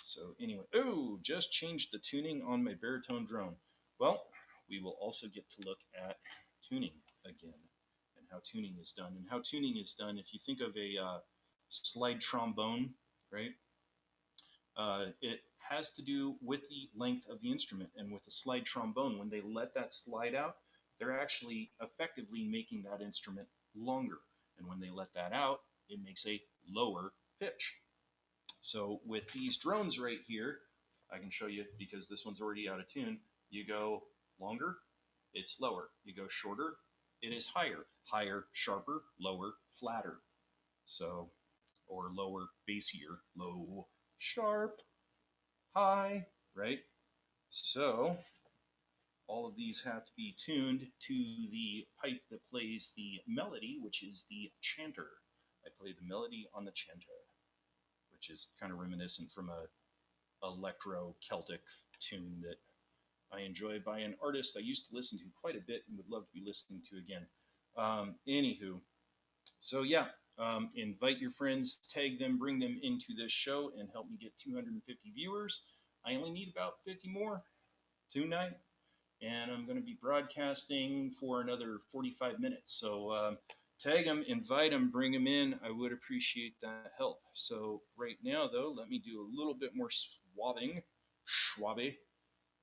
So anyway, oh, just changed the tuning on my baritone drone. Well, we will also get to look at tuning again and how tuning is done. And how tuning is done, if you think of a slide trombone, right? It has to do with the length of the instrument. And with a slide trombone, when they let that slide out, they're actually effectively making that instrument longer. And when they let that out, it makes a lower pitch. So with these drones right here, I can show you because this one's already out of tune. You go longer, it's lower. You go shorter, it is higher. Higher, sharper, lower, flatter. So, or lower, bassier, low, sharp, high, right? So all of these have to be tuned to the pipe that plays the melody, which is the chanter. I play the melody on the chanter, which is kind of reminiscent from a electro-Celtic tune that I enjoy by an artist I used to listen to quite a bit and would love to be listening to again. Anywho, so yeah, invite your friends, tag them, bring them into this show, and help me get 250 viewers. I only need about 50 more tonight, and I'm going to be broadcasting for another 45 minutes. So tag them, invite them, bring them in. I would appreciate that help. So right now, though, let me do a little bit more schwabby,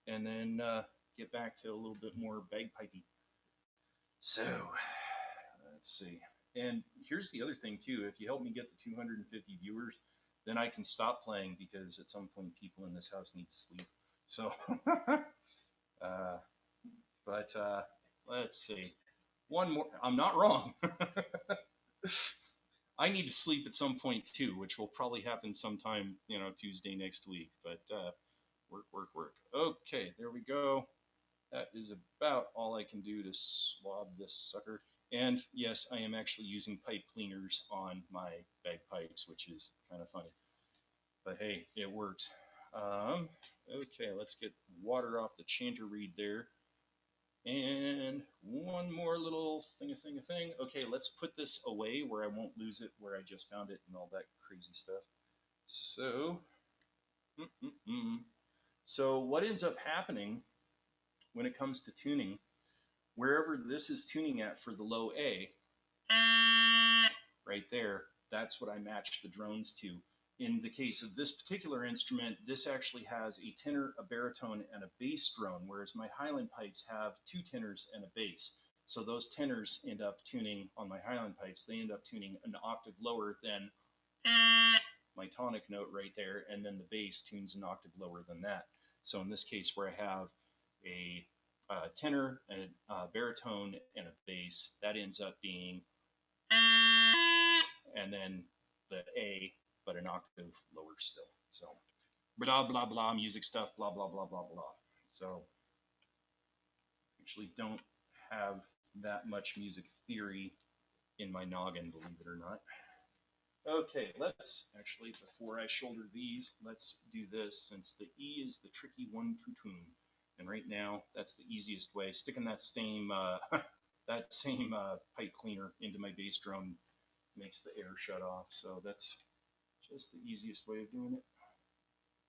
and then get back to a little bit more bagpipey. So let's see. And here's the other thing, too. If you help me get the 250 viewers, then I can stop playing because at some point people in this house need to sleep. So, let's see. One more. I'm not wrong. I need to sleep at some point, too, which will probably happen sometime, Tuesday next week. But work. Okay, there we go. That is about all I can do to swab this sucker. And yes, I am actually using pipe cleaners on my bagpipes, which is kind of funny. But hey, it works. Okay, let's get water off the chanter reed there. And one more little thing. Okay, let's put this away where I won't lose it, where I just found it and all that crazy stuff. So, so what ends up happening when it comes to tuning, wherever this is tuning at for the low A, right there, that's what I match the drones to. In the case of this particular instrument, this actually has a tenor, a baritone, and a bass drone, whereas my Highland pipes have two tenors and a bass. So those tenors end up tuning on my Highland pipes, they end up tuning an octave lower than my tonic note right there, and then the bass tunes an octave lower than that. So in this case, where I have a tenor, a baritone, and a bass, that ends up being, and then the A, but an octave lower still. So blah blah blah music stuff, blah blah blah blah blah. So actually don't have that much music theory in my noggin, believe it or not. Okay, let's actually, before I shoulder these, let's do this, since the E is the tricky one to tune. And right now, that's the easiest way. Sticking that same pipe cleaner into my bass drum makes the air shut off. So that's just the easiest way of doing it.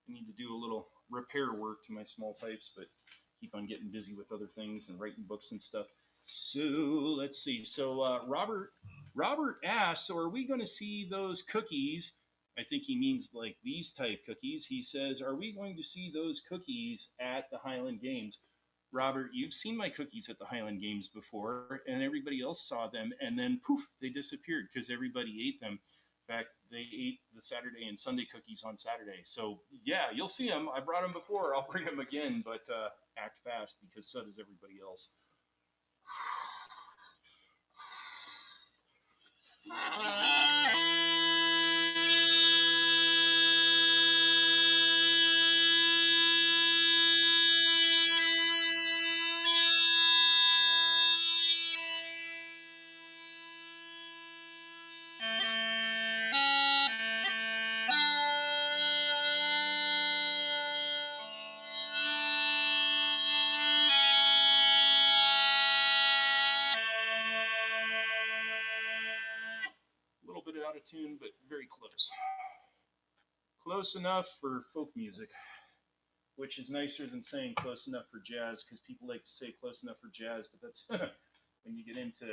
I need to do a little repair work to my small pipes, but keep on getting busy with other things and writing books and stuff. So let's see. So Robert asked, so are we going to see those cookies? I think he means like these type cookies. He says, are we going to see those cookies at the Highland Games? Robert, you've seen my cookies at the Highland Games before, and everybody else saw them, and then poof, they disappeared because everybody ate them. In fact, they ate the Saturday and Sunday cookies on Saturday. So yeah, you'll see them. I brought them before. I'll bring them again, but act fast because so does everybody else. A little bit out of tune, but very close. Close enough for folk music, which is nicer than saying close enough for jazz, because people like to say close enough for jazz, but that's when you get into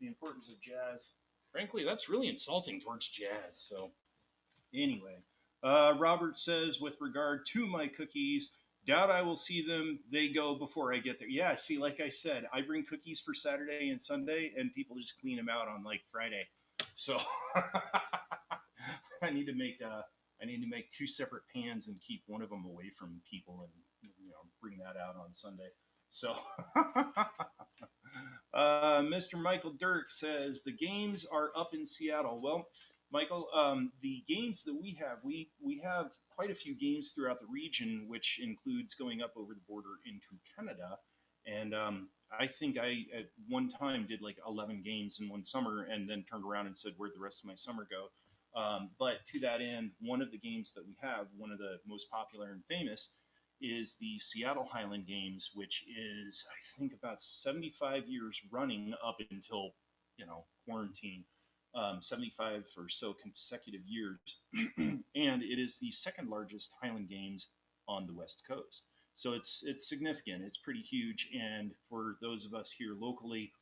the importance of jazz. Frankly, that's really insulting towards jazz. So anyway, Robert says, with regard to my cookies, doubt I will see them. They go before I get there. Yeah, see, like I said, I bring cookies for Saturday and Sunday, and people just clean them out on like Friday. So I need to make two separate pans and keep one of them away from people, and bring that out on Sunday. So Mr. Michael Dirk says the games are up in Seattle. Well, Michael, the games that we have quite a few games throughout the region, which includes going up over the border into Canada. And I think I at one time did like 11 games in one summer, and then turned around and said, "Where'd the rest of my summer go?" But to that end, one of the games that we have, one of the most popular and famous, is the Seattle Highland Games, which is, I think, about 75 years running up until, quarantine, 75 or so consecutive years. And it is the second largest Highland Games on the West Coast. So it's significant. It's pretty huge. And for those of us here locally,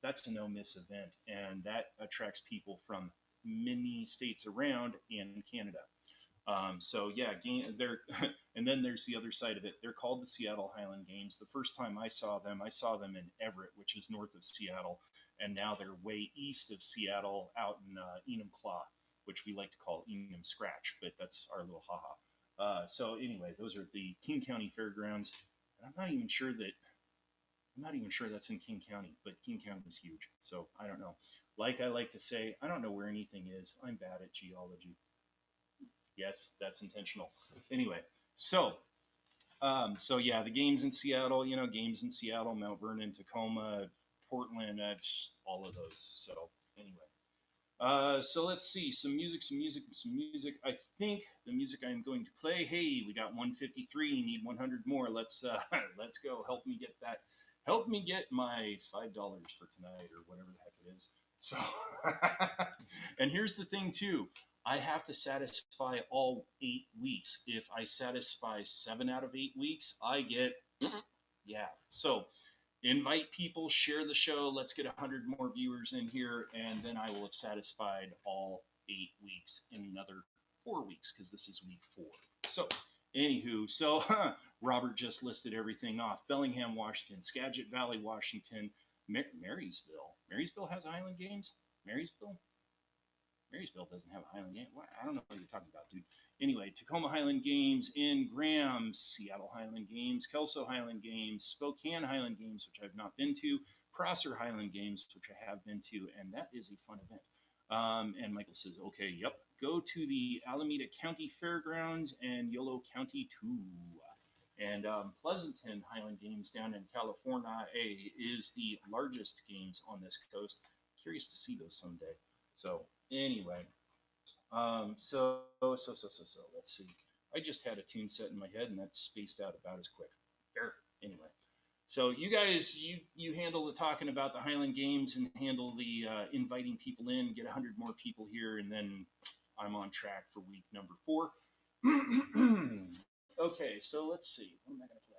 that's a no miss event. And that attracts people from many states around and Canada. So yeah, they're, and then there's the other side of it. They're called the Seattle Highland Games. The first time I saw them in Everett, which is north of Seattle, and now they're way east of Seattle, out in Enumclaw, which we like to call Enum Scratch, but that's our little haha. So anyway, those are the King County Fairgrounds. And I'm not even sure that's in King County, but King County is huge. So I don't know. Like I like to say, I don't know where anything is. I'm bad at geology. Yes, that's intentional. Anyway, so yeah, the games in Seattle, Mount Vernon, Tacoma, Portland, all of those. So anyway, So let's see, some music, some music, some music. I think the music I'm going to play. Hey, we got 153. Need 100 more. Let's let's go. Help me get that. Help me get my $5 for tonight or whatever the heck it is. So, and here's the thing too. I have to satisfy all 8 weeks. If I satisfy 7 out of 8 weeks, I get yeah. So invite people, share the show. Let's get 100 more viewers in here, and then I will have satisfied all 8 weeks in another 4 weeks because this is week 4. So, anywho, so Robert just listed everything off: Bellingham, Washington; Skagit Valley, Washington; Marysville. Marysville has Highland Games. Marysville. Marysville doesn't have a Highland game. What? I don't know what you're talking about, dude. Anyway, Tacoma Highland Games in Graham, Seattle Highland Games, Kelso Highland Games, Spokane Highland Games, which I've not been to, Prosser Highland Games, which I have been to, and that is a fun event. And Michael says, okay, yep, go to the Alameda County Fairgrounds and Yolo County too. And Pleasanton Highland Games down in California is the largest games on this coast. Curious to see those someday. So anyway, so let's see. I just had a tune set in my head, and that spaced out about as quick. Anyway, so you guys, you handle the talking about the Highland Games and handle the inviting people in, get 100 more people here, and then I'm on track for week number 4. Okay, so let's see. What am I going to play?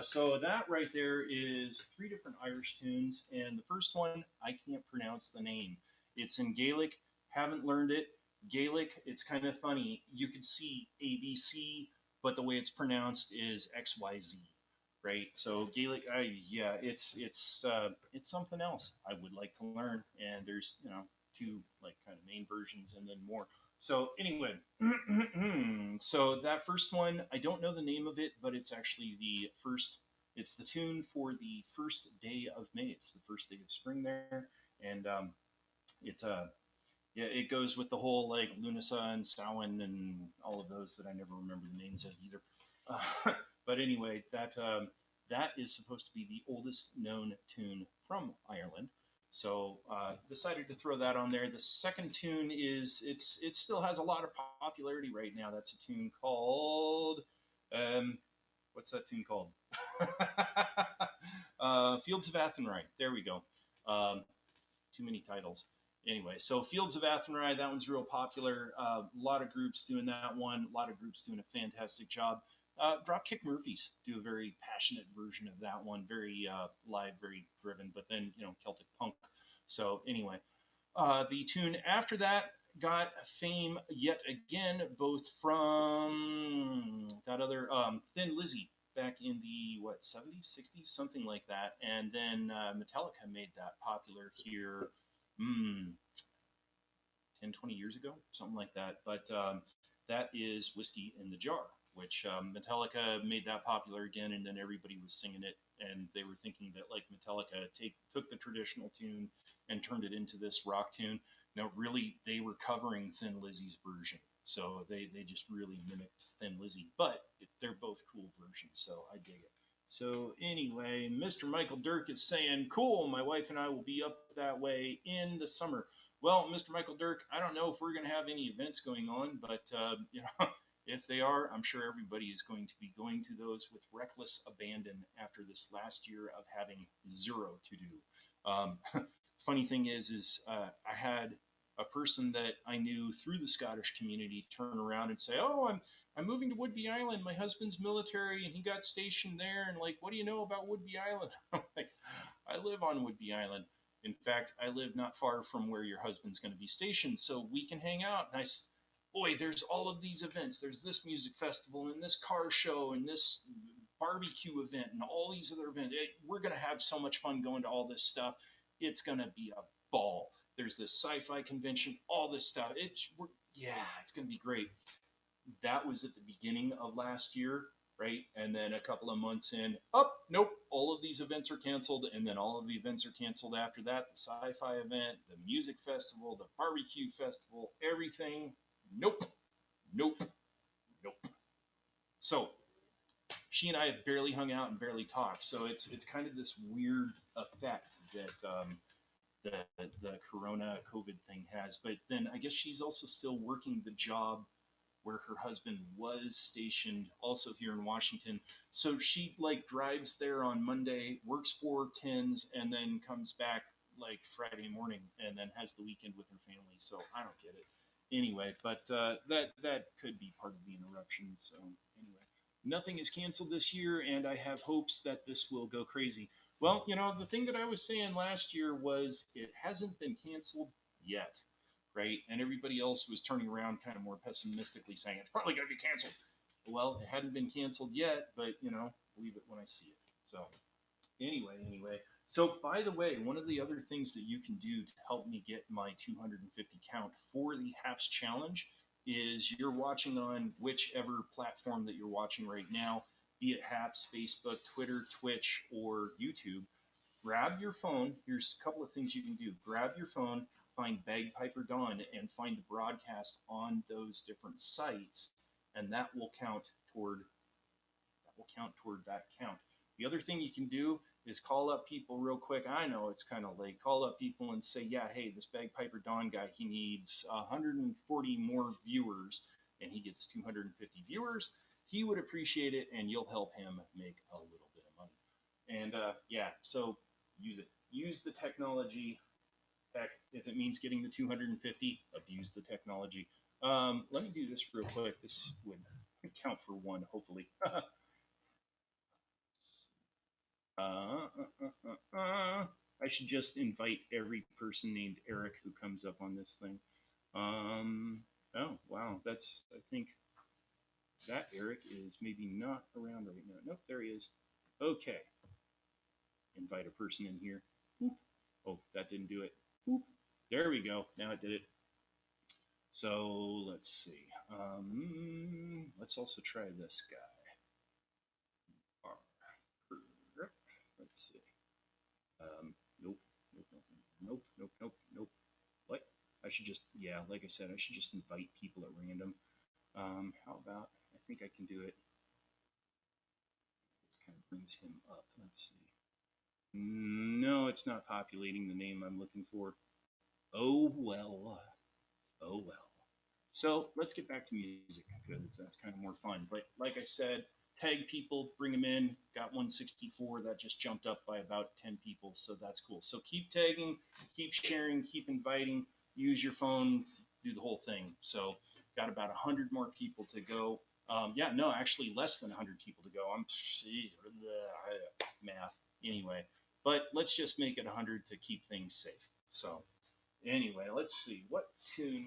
So that right there is three different Irish tunes, and the first one I can't pronounce the name. It's in Gaelic. Haven't learned it. Gaelic. It's kind of funny. You could see ABC, but the way it's pronounced is XYZ. Right. So Gaelic. Yeah. It's something else I would like to learn, and there's two like kind of main versions and then more. So anyway, so that first one, I don't know the name of it, but it's actually the first. It's the tune for the first day of May. It's the first day of spring there, and it yeah, it goes with the whole like Lunasa and Samhain and all of those that I never remember the names of either. But anyway, that is supposed to be the oldest known tune from Ireland. So decided to throw that on there. The second tune is it still has a lot of popularity right now. That's a tune called um, what's that tune called? Fields of Athenry. There we go. Too many titles. Anyway, so Fields of Athenry, that one's real popular. A lot of groups doing that one. A lot of groups doing a fantastic job. Dropkick Murphys do a very passionate version of that one, very live, very driven, but then Celtic punk. So anyway, the tune after that got fame yet again, both from that other Thin Lizzy back in the 70s, 60s, something like that, and then Metallica made that popular here. 10, 20 years ago, something like that. But that is Whiskey in the Jar, which Metallica made that popular again, and then everybody was singing it, and they were thinking that like Metallica took the traditional tune and turned it into this rock tune. No, really, they were covering Thin Lizzy's version. So they just really mimicked Thin Lizzy, but they're both cool versions, so I dig it. So anyway, Mr. Michael Dirk is saying, cool, my wife and I will be up that way in the summer. Well, Mr. Michael Dirk, I don't know if we're going to have any events going on, but if they are, I'm sure everybody is going to be going to those with reckless abandon after this last year of having zero to do. Funny thing is I had a person that I knew through the Scottish community turn around and say, "Oh, I'm moving to Woodby Island. My husband's military, and he got stationed there. And like, what do you know about Woodby Island?" I'm like, "I live on Woodby Island. In fact, I live not far from where your husband's going to be stationed, so we can hang out." And boy, there's all of these events. There's this music festival and this car show and this barbecue event and all these other events. We're going to have so much fun going to all this stuff. It's going to be a ball. There's this sci-fi convention, all this stuff. It's going to be great. That was at the beginning of last year, right? And then a couple of months in, nope, all of these events are canceled. And then all of the events are canceled after that. The sci-fi event, the music festival, the barbecue festival, everything. Nope, nope, nope. So she and I have barely hung out and barely talked. So it's kind of this weird effect that the Corona COVID thing has. But then I guess she's also still working the job where her husband was stationed also here in Washington. So she like drives there on Monday, works 4 10s, and then comes back like Friday morning and then has the weekend with her family. So I don't get it. Anyway, but that could be part of the interruption. So anyway, nothing is canceled this year, and I have hopes that this will go crazy. Well, the thing that I was saying last year was it hasn't been canceled yet, right? And everybody else was turning around kind of more pessimistically saying it's probably going to be canceled. Well, it hadn't been canceled yet, but, believe it when I see it. So anyway. So, by the way, one of the other things that you can do to help me get my 250 count for the HAPS challenge is you're watching on whichever platform that you're watching right now, be it HAPS, Facebook, Twitter, Twitch, or YouTube. Grab your phone. Here's a couple of things you can do. Grab your phone, find Bagpiper Dawn, and find the broadcast on those different sites, and that will count toward that count. The other thing you can do is call up people real quick. I know it's kind of late. Call up people and say, yeah, hey, this Bagpiper Dawn guy, he needs 140 more viewers, and he gets 250 viewers. He would appreciate it, and you'll help him make a little bit of money. And so use it. Use the technology. Heck, if it means getting the 250, abuse the technology. Let me do this real quick. This would count for one, hopefully. should just invite every person named Eric who comes up on this thing. Oh wow, that's I think that Eric is maybe not around right now. Nope, there he is. Okay, invite a person in here. Boop. Oh, that didn't do it. Boop. There we go. Now it did it. So let's see. Let's also try this guy. Let's see. Nope, nope, nope, nope, nope, nope, nope. What? I should just, yeah, like I said, I should just invite people at random. How about, I think I can do it. This kind of brings him up. Let's see. No, it's not populating the name I'm looking for. Oh, well. Oh, well. So let's get back to music because that's kind of more fun. But like I said, tag people, bring them in. Got 164. That just jumped up by about 10 people. So that's cool. So keep tagging, keep sharing, keep inviting. Use your phone, do the whole thing. So got about 100 more people to go. Yeah, no, actually less than 100 people to go. I'm math anyway. But let's just make it 100 to keep things safe. So anyway, let's see. What tune?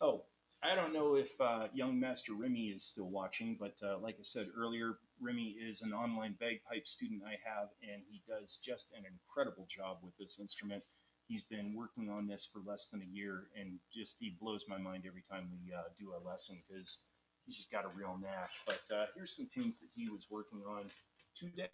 Oh, I don't know if young Master Remy is still watching, but like I said earlier, Remy is an online bagpipe student I have, and he does just an incredible job with this instrument. He's been working on this for less than a year, and just he blows my mind every time we do a lesson because he's just got a real knack. But here's some tunes that he was working on today.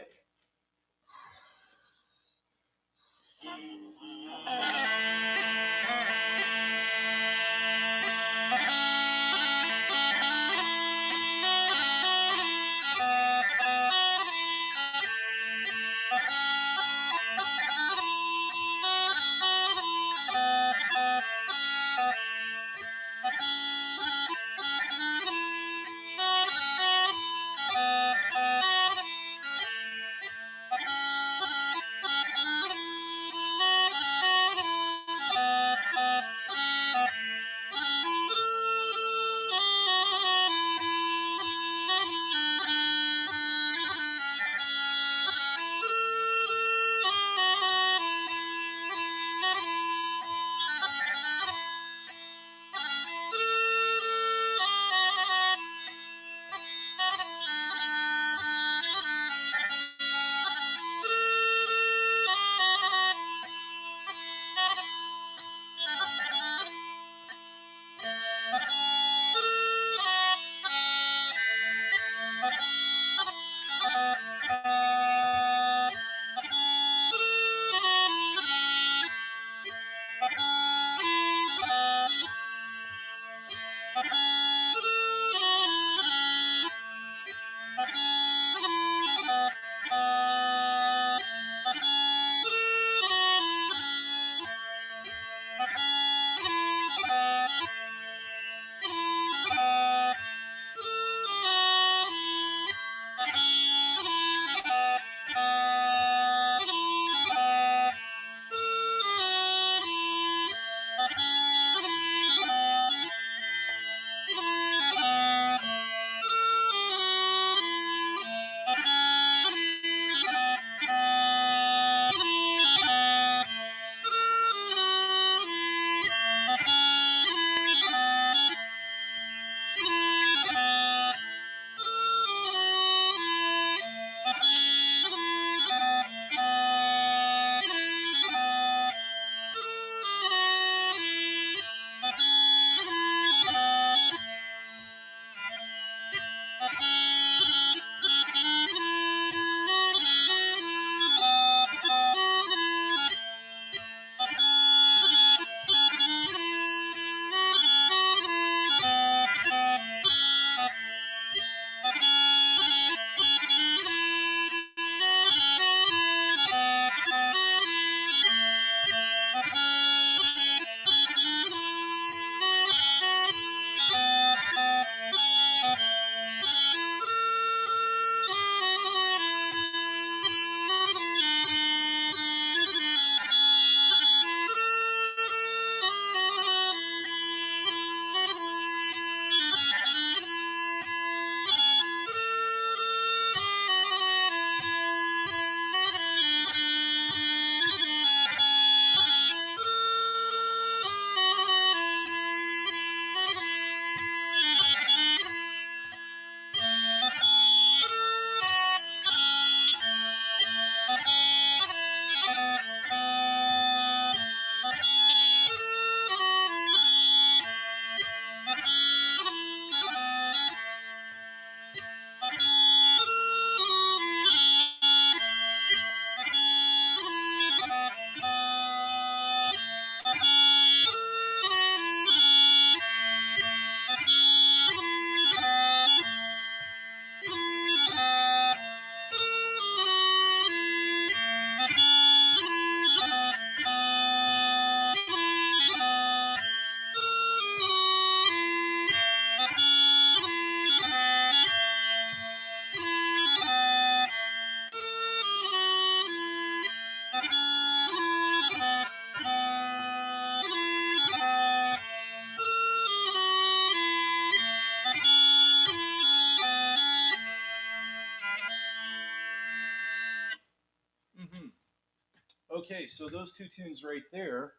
Okay, so those two tunes right there,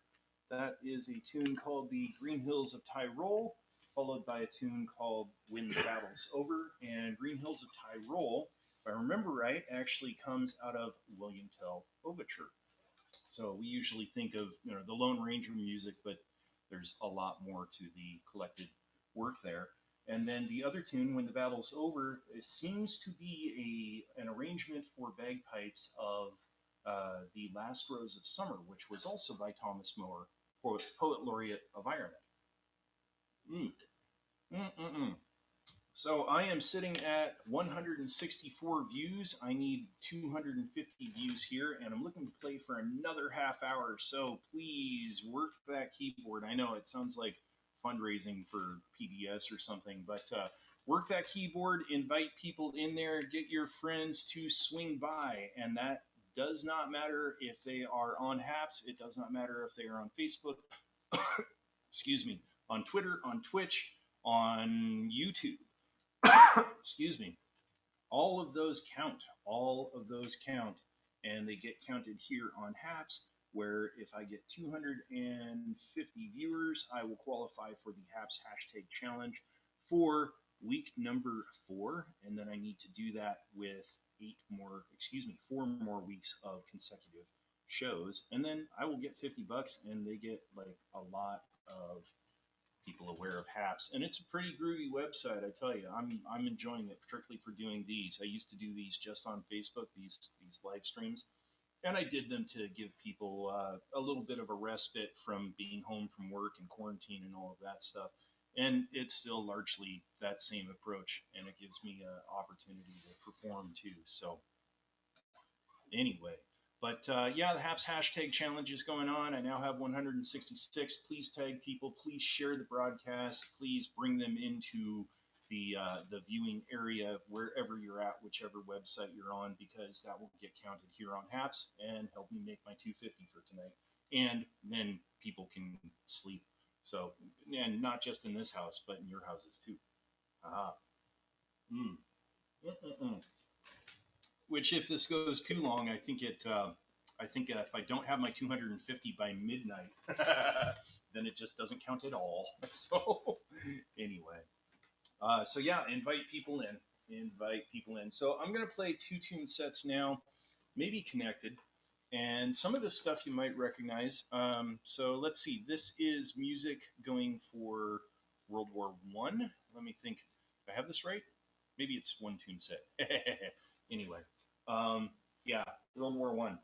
that is a tune called The Green Hills of Tyrol, followed by a tune called When the Battle's Over. And Green Hills of Tyrol, if I remember right, actually comes out of William Tell Overture. So we usually think of the Lone Ranger music, but there's a lot more to the collected work there. And then the other tune, When the Battle's Over, it seems to be an arrangement for bagpipes of The Last Rose of Summer, which was also by Thomas More, poet laureate of Ireland. Mm. Mm-mm-mm. So I am sitting at 164 views. I need 250 views here, and I'm looking to play for another half hour. So please work that keyboard. I know it sounds like fundraising for PBS or something, but work that keyboard, invite people in there, get your friends to swing by, and that does not matter if they are on Haps. It does not matter if they are on Facebook. Excuse me, on Twitter, on Twitch, on YouTube. Excuse me. All of those count. All of those count. And they get counted here on Haps, where if I get 250 viewers, I will qualify for the Haps hashtag challenge for week number 4. And then I need to do that with 4 more weeks of consecutive shows. And then I will get $50 and they get like a lot of people aware of Haps, and it's a pretty groovy website. I tell you, I'm enjoying it, particularly for doing these. I used to do these just on Facebook, these live streams, and I did them to give people a little bit of a respite from being home from work and quarantine and all of that stuff. And it's still largely that same approach, and it gives me an opportunity to perform too. So anyway. But yeah, the Haps hashtag challenge is going on. I now have 166. Please tag people. Please share the broadcast. Please bring them into the viewing area wherever you're at, whichever website you're on, because that will get counted here on Haps and help me make my 250 for tonight. And then people can sleep. So, and not just in this house, but in your houses too. Aha. Mm. Mm-mm-mm. Which, if this goes too long, I think if I don't have my 250 by midnight, then it just doesn't count at all. So anyway, so yeah, invite people in. So I'm gonna play 2 tune sets now, maybe connected, and some of this stuff you might recognize. So let's see. This is music going for World War One. Let me think. Do I have this right? Maybe it's 1 tune set. Anyway. Yeah, World War One.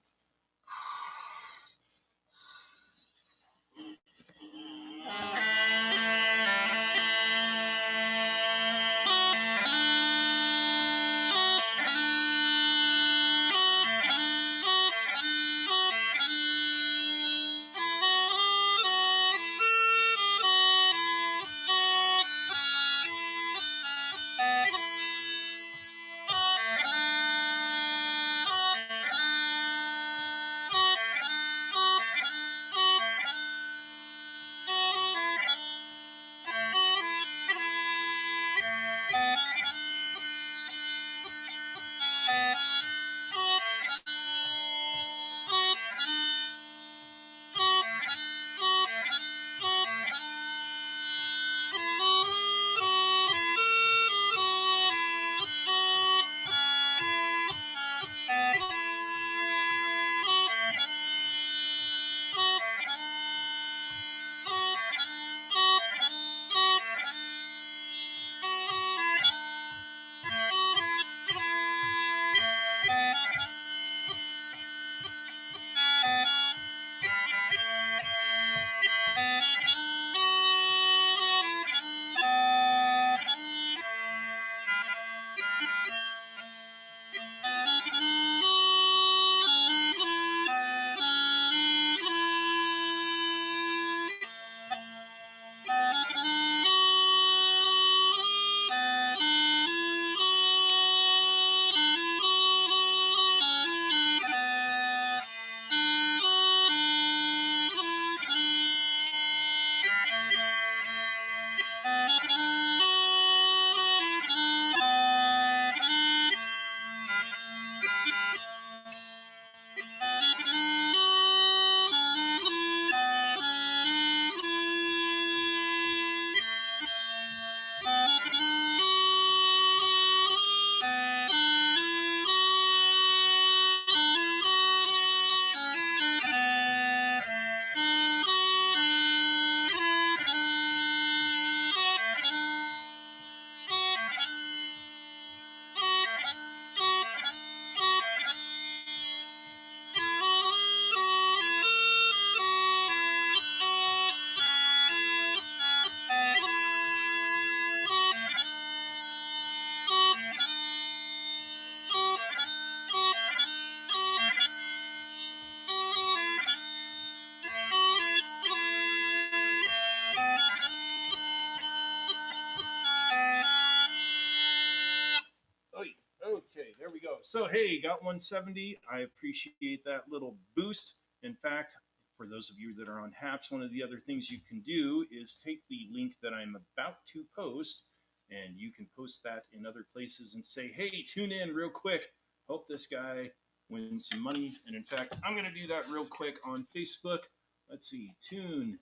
So, hey, got 170. I appreciate that little boost. In fact, for those of you that are on HAPS, one of the other things you can do is take the link that I'm about to post, and you can post that in other places and say, hey, tune in real quick. Hope this guy wins some money. And in fact, I'm going to do that real quick on Facebook. Let's see, tune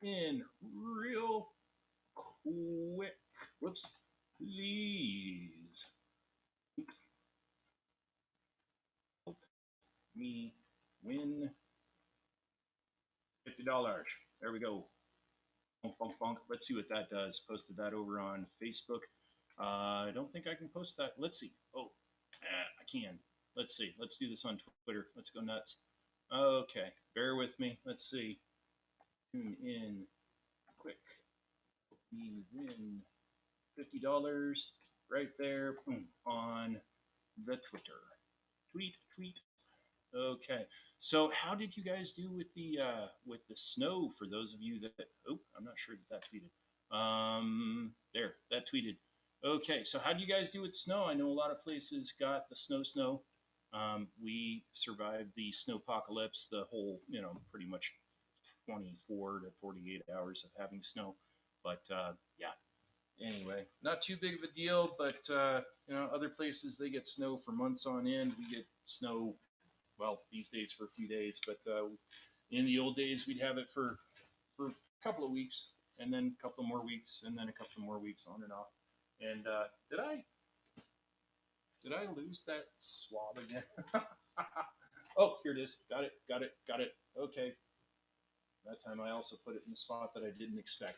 in real quick. Whoops, please. Help me win $50. There we go. Bonk, bonk, bonk. Let's see what that does. Posted that over on Facebook. I don't think I can post that. Let's see. Oh, I can. Let's see. Let's do this on Twitter. Let's go nuts. Okay, bear with me. Let's see. Tune in quick. We win $50 right there, boom, on the Twitter. Tweet, tweet. Okay. So how did you guys do with the snow? For those of you that, oh, I'm not sure that tweeted. There, that tweeted. Okay. So how do you guys do with the snow? I know a lot of places got the snow. We survived the snowpocalypse, the whole, pretty much 24 to 48 hours of having snow. But yeah. Anyway, not too big of a deal. But other places they get snow for months on end. We get snow, well, these days for a few days, but in the old days we'd have it for a couple of weeks, and then a couple more weeks, and then a couple more weeks, on and off. And did I lose that swab again? Oh, here it is. Got it. Okay. That time I also put it in the spot that I didn't expect.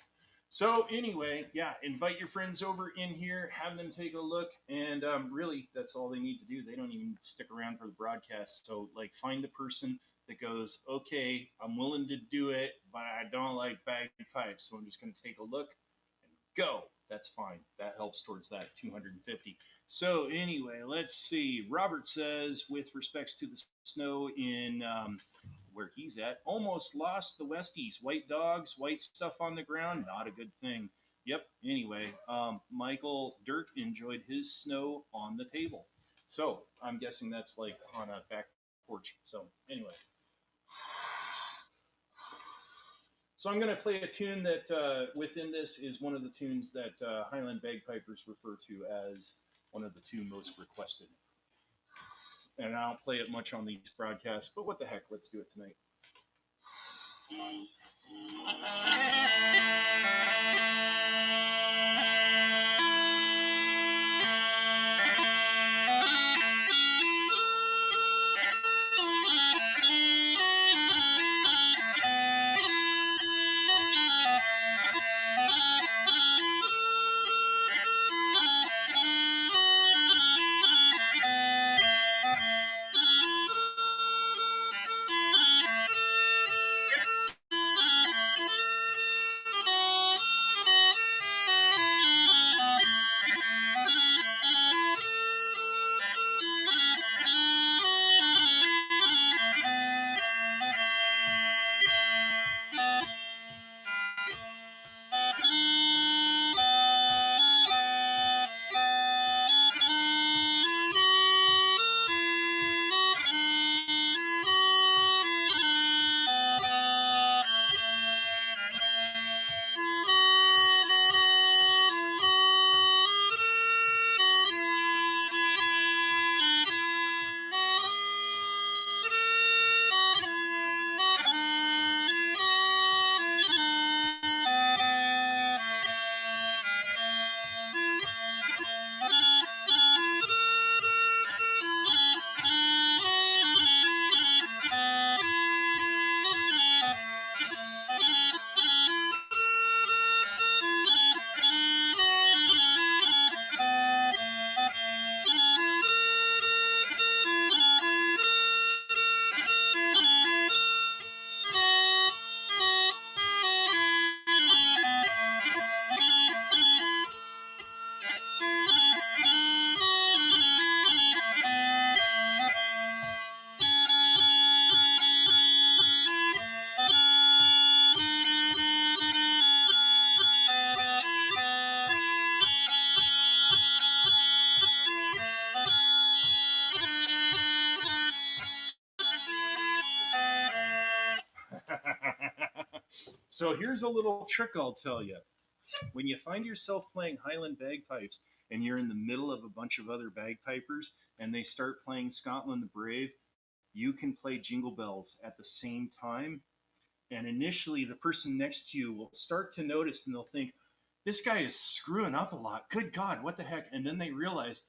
So anyway, yeah, invite your friends over in here, have them take a look, and really, that's all they need to do. They don't even stick around for the broadcast. So, like, find the person that goes, okay, I'm willing to do it, but I don't like bagpipe, so I'm just going to take a look and go. That's fine. That helps towards that 250. So anyway, let's see. Robert says, with respects to the snow in where he's at, almost lost the Westies. White dogs, white stuff on the ground, not a good thing. Yep. Anyway, Michael Dirk enjoyed his snow on the table. So I'm guessing that's like on a back porch. So anyway. So I'm going to play a tune that within this is one of the tunes that Highland bagpipers refer to as one of the two most requested. And I don't play it much on these broadcasts, but what the heck, let's do it tonight. So here's a little trick I'll tell you. When you find yourself playing Highland bagpipes and you're in the middle of a bunch of other bagpipers and they start playing Scotland the Brave, you can play Jingle Bells at the same time. And initially, the person next to you will start to notice and they'll think, this guy is screwing up a lot. Good God, what the heck? And then they realize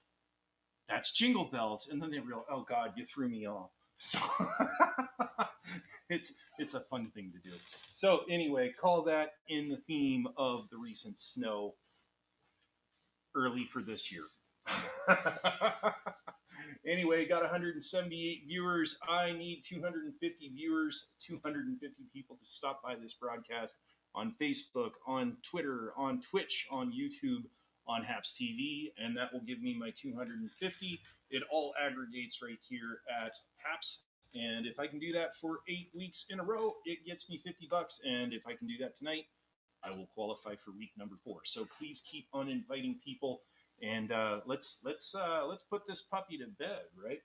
that's Jingle Bells. And then they realize, oh God, you threw me off. So it's a fun thing to do. So anyway, call that in the theme of the recent snow early for this year. Anyway, got 178 viewers. I need 250 viewers, 250 people to stop by this broadcast on Facebook, on Twitter, on Twitch, on YouTube, on Haps TV, and that will give me my 250. It all aggregates right here at Haps. And if I can do that for 8 weeks in a row, it gets me $50. And if I can do that tonight, I will qualify for week number 4. So please keep on inviting people, and let's put this puppy to bed, right?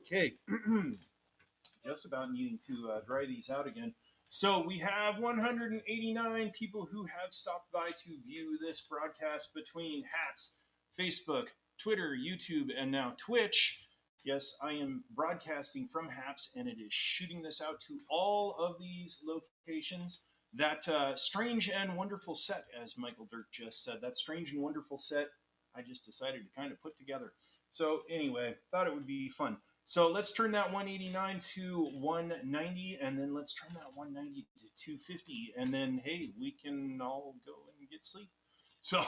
Okay. Just about needing to dry these out again. So we have 189 people who have stopped by to view this broadcast between Haps, Facebook, Twitter, YouTube, and now Twitch. Yes, I am broadcasting from Haps, and it is shooting this out to all of these locations. That strange and wonderful set, as Michael Dirk just said, that strange and wonderful set, I just decided to kind of put together. So anyway, thought it would be fun. So let's turn that 189 to 190, and then let's turn that 190 to 250, and then hey, we can all go and get sleep. So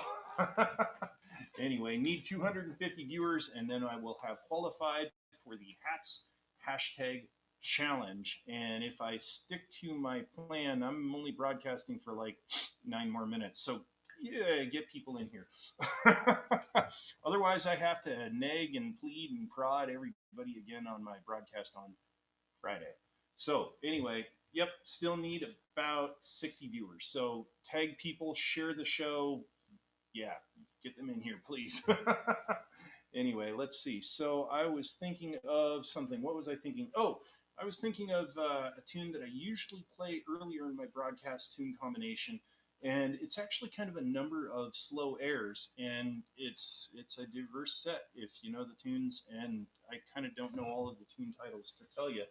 anyway, need 250 viewers, and then I will have qualified for the Haps hashtag challenge. And if I stick to my plan, I'm only broadcasting for like 9 more minutes. So yeah, get people in here. Otherwise, I have to nag and plead and prod everybody again on my broadcast on Friday. So anyway, yep, still need about 60 viewers. So tag people, share the show. Yeah, get them in here, please. Anyway, let's see. So I was thinking of something. What was I thinking? Oh, I was thinking of a tune that I usually play earlier in my broadcast tune combination, and it's actually kind of a number of slow airs, and it's a diverse set if you know the tunes, and I kind of don't know all of the tune titles to tell you,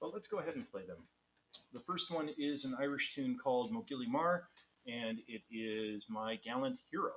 but let's go ahead and play them. The first one is an Irish tune called Mogilly Mar, and it is My Gallant Hero.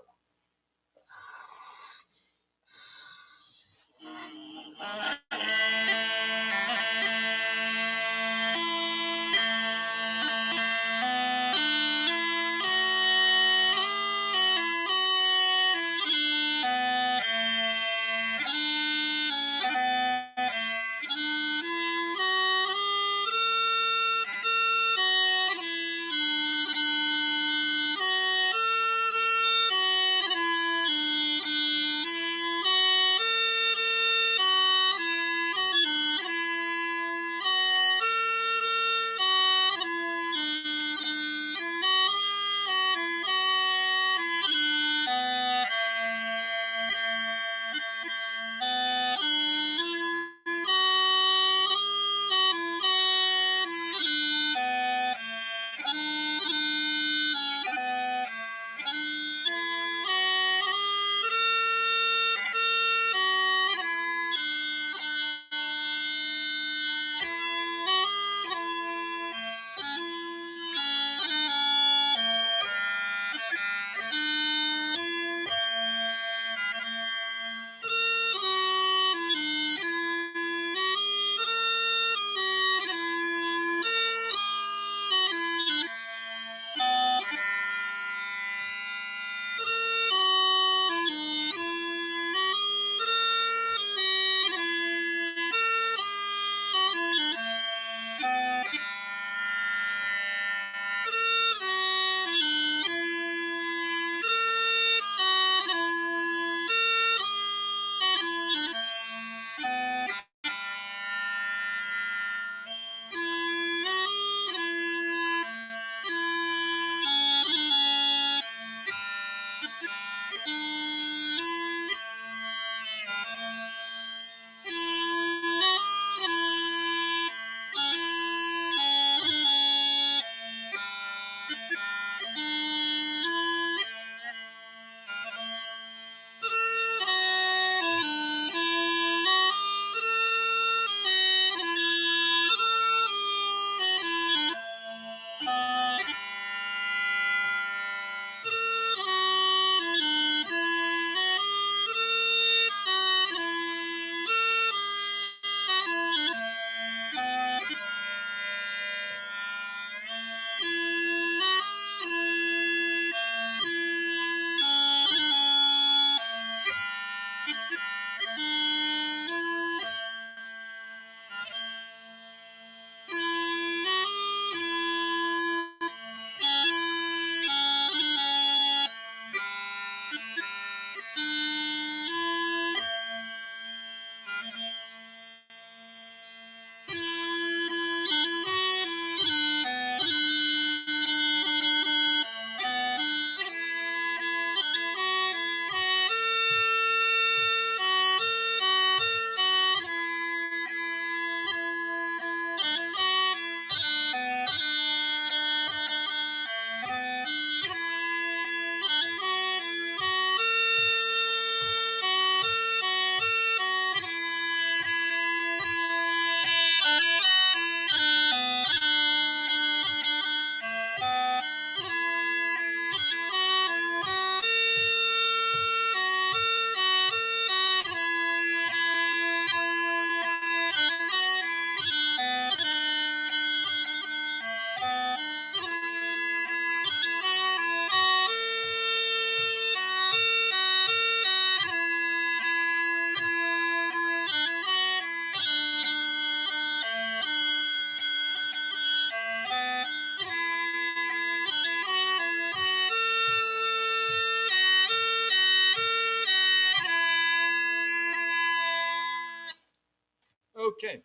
Okay.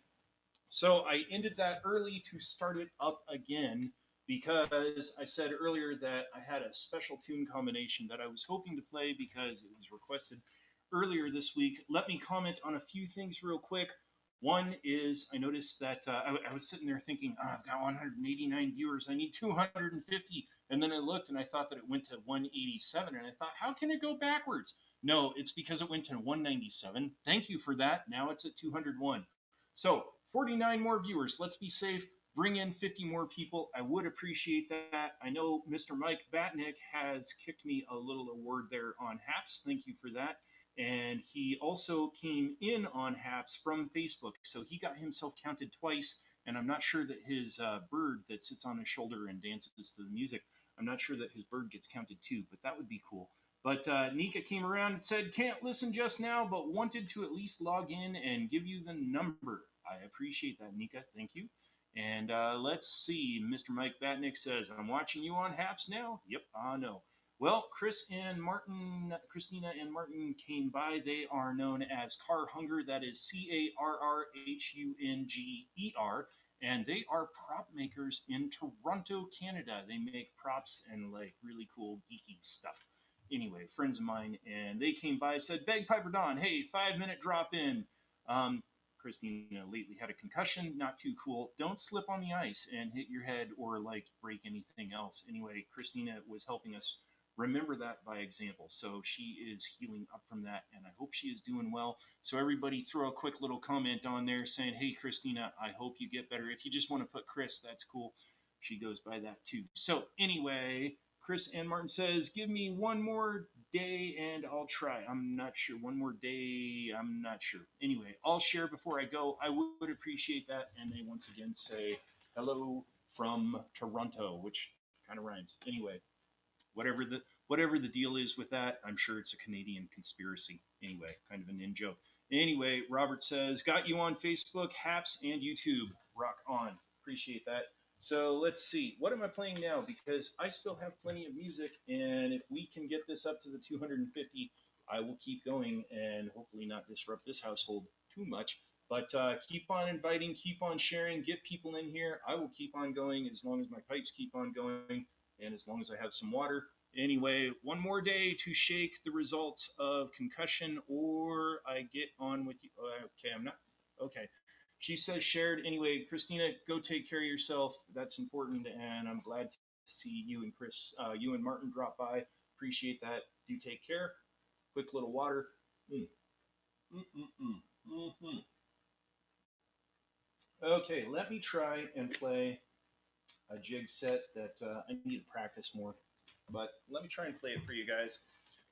So I ended that early to start it up again because I said earlier that I had a special tune combination that I was hoping to play because it was requested earlier this week. Let me comment on a few things real quick. One is I noticed that I was sitting there thinking, oh, I've got 189 viewers. I need 250. And then I looked and I thought that it went to 187. And I thought, how can it go backwards? No, it's because it went to 197. Thank you for that. Now it's at 201. So 49 more viewers. Let's be safe. Bring in 50 more people. I would appreciate that. I know Mr. Mike Batnick has kicked me a little award there on Haps. Thank you for that. And he also came in on Haps from Facebook. So he got himself counted twice. And I'm not sure that his bird that sits on his shoulder and dances to the music, I'm not sure that his bird gets counted too, but that would be cool. But Nika came around and said, can't listen just now, but wanted to at least log in and give you the number. I appreciate that, Nika. Thank you. And let's see. Mr. Mike Batnick says, I'm watching you on Haps now. Yep, I know. Well, Christina and Martin came by. They are known as Car Hunger. That is CarRHUNGER. And they are prop makers in Toronto, Canada. They make props and like really cool geeky stuff. Anyway, friends of mine, and they came by, said, Bagpiper Don, hey, 5-minute drop in. Christina lately had a concussion, not too cool. Don't slip on the ice and hit your head or like break anything else. Anyway, Christina was helping us remember that by example. So she is healing up from that, and I hope she is doing well. So everybody throw a quick little comment on there saying, hey, Christina, I hope you get better. If you just want to put Chris, that's cool. She goes by that too. So anyway, Chris and Martin says, give me one more day and I'll try. I'm not sure. One more day, I'm not sure. Anyway, I'll share before I go. I would appreciate that. And they once again say, hello from Toronto, which kind of rhymes. Anyway, whatever the deal is with that, I'm sure it's a Canadian conspiracy. Anyway, kind of an in joke. Anyway, Robert says, got you on Facebook, Haps, and YouTube. Rock on. Appreciate that. So let's see. What am I playing now? Because I still have plenty of music, and if we can get this up to the 250, I will keep going and hopefully not disrupt this household too much. But keep on inviting, keep on sharing, get people in here. I will keep on going as long as my pipes keep on going and as long as I have some water. Anyway, one more day to shake the results of concussion, or I get on with you. Okay, I'm not. Okay. She says shared. Anyway, Christina, go take care of yourself. That's important, and I'm glad to see you and Chris, you and Martin drop by. Appreciate that. Do take care. Quick little water. Okay, let me try and play a jig set that I need to practice more. But let me try and play it for you guys.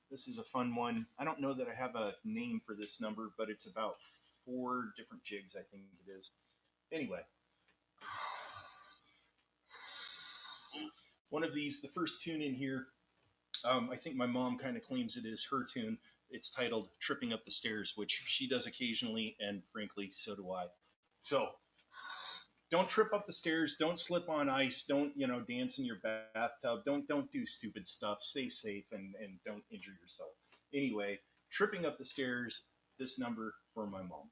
This is a fun one. I don't know that I have a name for this number, but it's about 4 different jigs, I think it is. Anyway, one of these, the first tune in here, I think my mom kind of claims it is her tune. It's titled Tripping Up the Stairs, which she does occasionally, and frankly, so do I. So, don't trip up the stairs. Don't slip on ice. Don't, dance in your bathtub. Don't do stupid stuff. Stay safe and don't injure yourself. Anyway, tripping up the stairs, this number for my mom.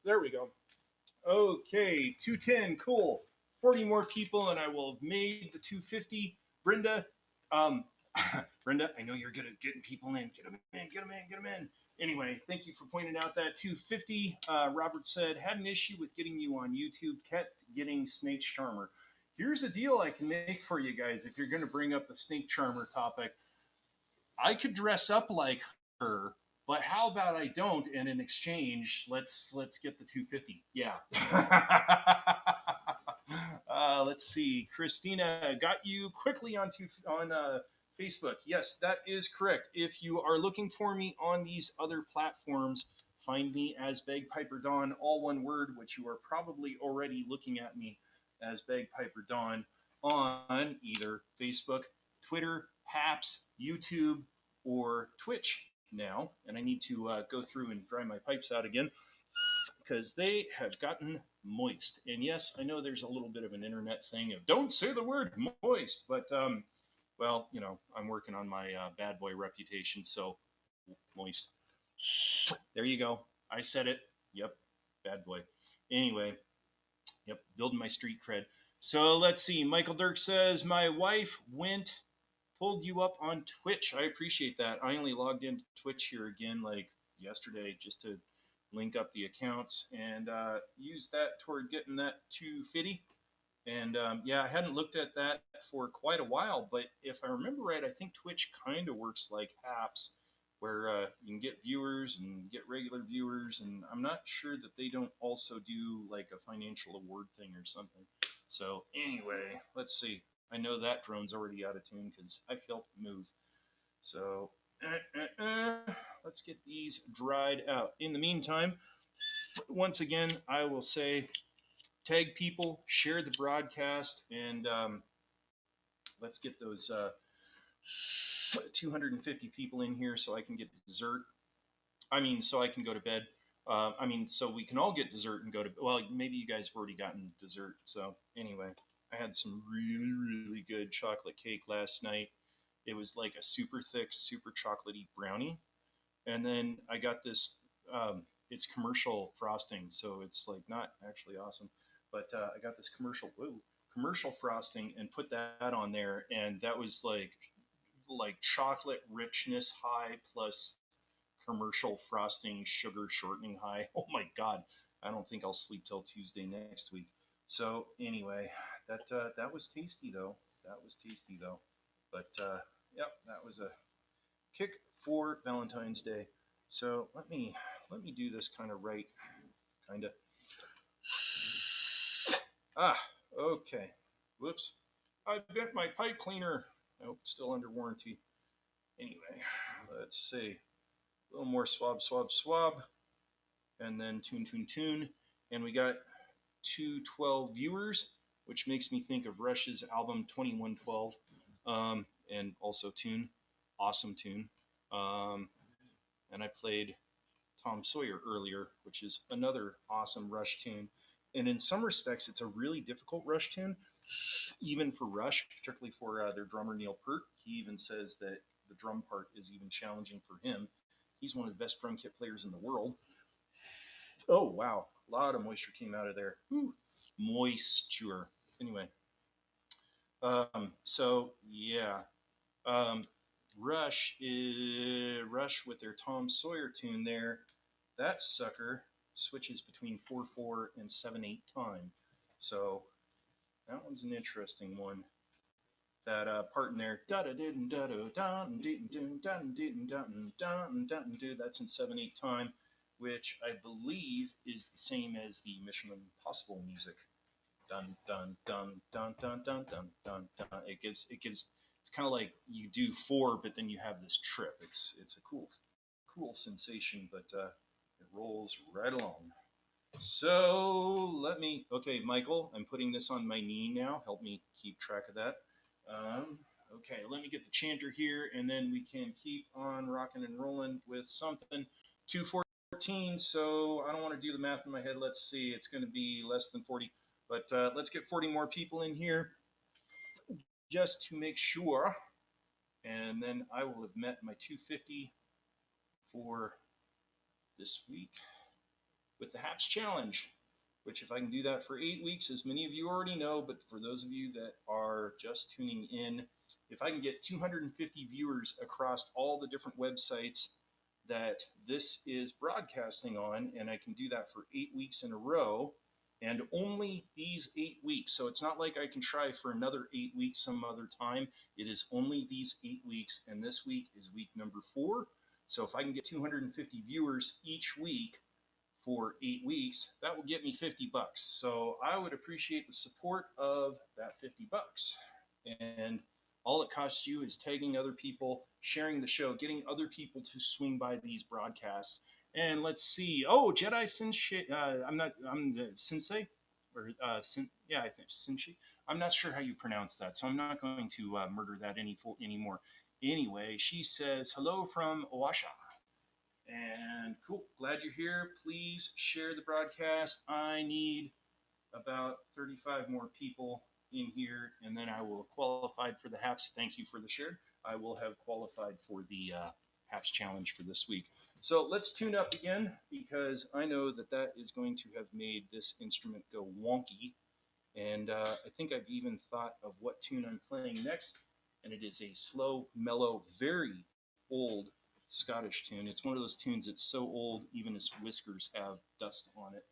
There we go. Okay, 210, cool. 40 more people, and I will have made the 250. Brenda, um, Brenda, I know you're good at getting people in. Get them in, get them in, get them in. Anyway, thank you for pointing out that 250. Robert said, had an issue with getting you on YouTube, kept getting Snake Charmer. Here's a deal I can make for you guys if you're going to bring up the Snake Charmer topic. I could dress up like her, but how about I don't? And in exchange, let's get the 250. Yeah. Let's see. Christina got you quickly on Facebook. Yes, that is correct. If you are looking for me on these other platforms, find me as Bagpiper Dawn, all one word, which you are probably already looking at me as Bagpiper Dawn on either Facebook, Twitter, Haps, YouTube, or Twitch now. And I need to go through and dry my pipes out again because they have gotten moist. And yes, I know there's a little bit of an internet thing of don't say the word moist, but well, you know, I'm working on my bad boy reputation, so moist. There you go. I said it. Yep, bad boy. Anyway, yep, building my street cred. So let's see. Michael Dirk says my wife pulled you up on Twitch. I appreciate that. I only logged into Twitch here again like yesterday just to link up the accounts and use that toward getting that to Fitty. And yeah, I hadn't looked at that for quite a while, but if I remember right, I think Twitch kind of works like apps where you can get viewers and get regular viewers. And I'm not sure that they don't also do like a financial award thing or something. So anyway, let's see. I know that drone's already out of tune because I felt it move. So let's get these dried out. In the meantime, once again, I will say tag people, share the broadcast, and let's get those 250 people in here so I can get dessert. I mean, so I can go to bed. I mean, so we can all get dessert and go to. Well, maybe you guys have already gotten dessert. So anyway, I had some really, really good chocolate cake last night. It was like a super thick, super chocolatey brownie, and then I got this. It's commercial frosting, so it's like not actually awesome, but I got this commercial frosting and put that on there, and that was like chocolate richness high plus commercial frosting sugar shortening high. Oh my god, I don't think I'll sleep till Tuesday next week. So anyway, that was tasty though. That was tasty though. But yep, that was a kick for Valentine's Day. So let me do this kind of right, kind of. Ah, okay. Whoops. I bent my pipe cleaner. Nope, still under warranty. Anyway, let's see. A little more swab, swab, swab, and then tune, tune, tune. And we got 212 viewers, which makes me think of Rush's album 2112, and also tune, awesome tune. And I played Tom Sawyer earlier, which is another awesome Rush tune. And in some respects, it's a really difficult Rush tune, even for Rush, particularly for their drummer Neil Peart. He even says that the drum part is even challenging for him. He's one of the best drum kit players in the world. Oh, wow. A lot of moisture came out of there. Whew. Moisture. Anyway. So, yeah. Rush with their Tom Sawyer tune there. That sucker switches between 4/4 and 7/8 time. So, that one's an interesting one. That part in there, that's in 7/8 time, which I believe is the same as the Mission Impossible music. Dun dun dun dun dun dun dun dun dun. It gives. It's kind of like you do 4, but then you have this trip. It's a cool sensation, but it rolls right along. So okay, Michael, I'm putting this on my knee now. Help me keep track of that. Okay, let me get the chanter here, and then we can keep on rocking and rolling with something. 214, so I don't want to do the math in my head. Let's see, it's going to be less than 40, but let's get 40 more people in here just to make sure, and then I will have met my 250 for this week. with the Haps Challenge, which if I can do that for 8 weeks, as many of you already know, but for those of you that are just tuning in, if I can get 250 viewers across all the different websites that this is broadcasting on, and I can do that for 8 weeks in a row, and only these 8 weeks. So it's not like I can try for another 8 weeks some other time. It is only these 8 weeks, and this week is week number 4. So if I can get 250 viewers each week for 8 weeks, that will get me $50. So I would appreciate the support of that $50. And all it costs you is tagging other people, sharing the show, getting other people to swing by these broadcasts. And let's see. Oh, Jedi Sensei. I'm the Sensei. I think Sensei. I'm not sure how you pronounce that, so I'm not going to murder that anymore. Anyway, she says, hello from Owasha. And cool, glad you're here. Please share the broadcast. I need about 35 more people in here, and then I will have qualified for the Haps. Thank you for the share. I will have qualified for the Haps Challenge for this week. So let's tune up again, because I know that that is going to have made this instrument go wonky. And I think I've even thought of what tune I'm playing next, and it is a slow, mellow, very old Scottish tune. It's one of those tunes that's so old, even its whiskers have dust on it.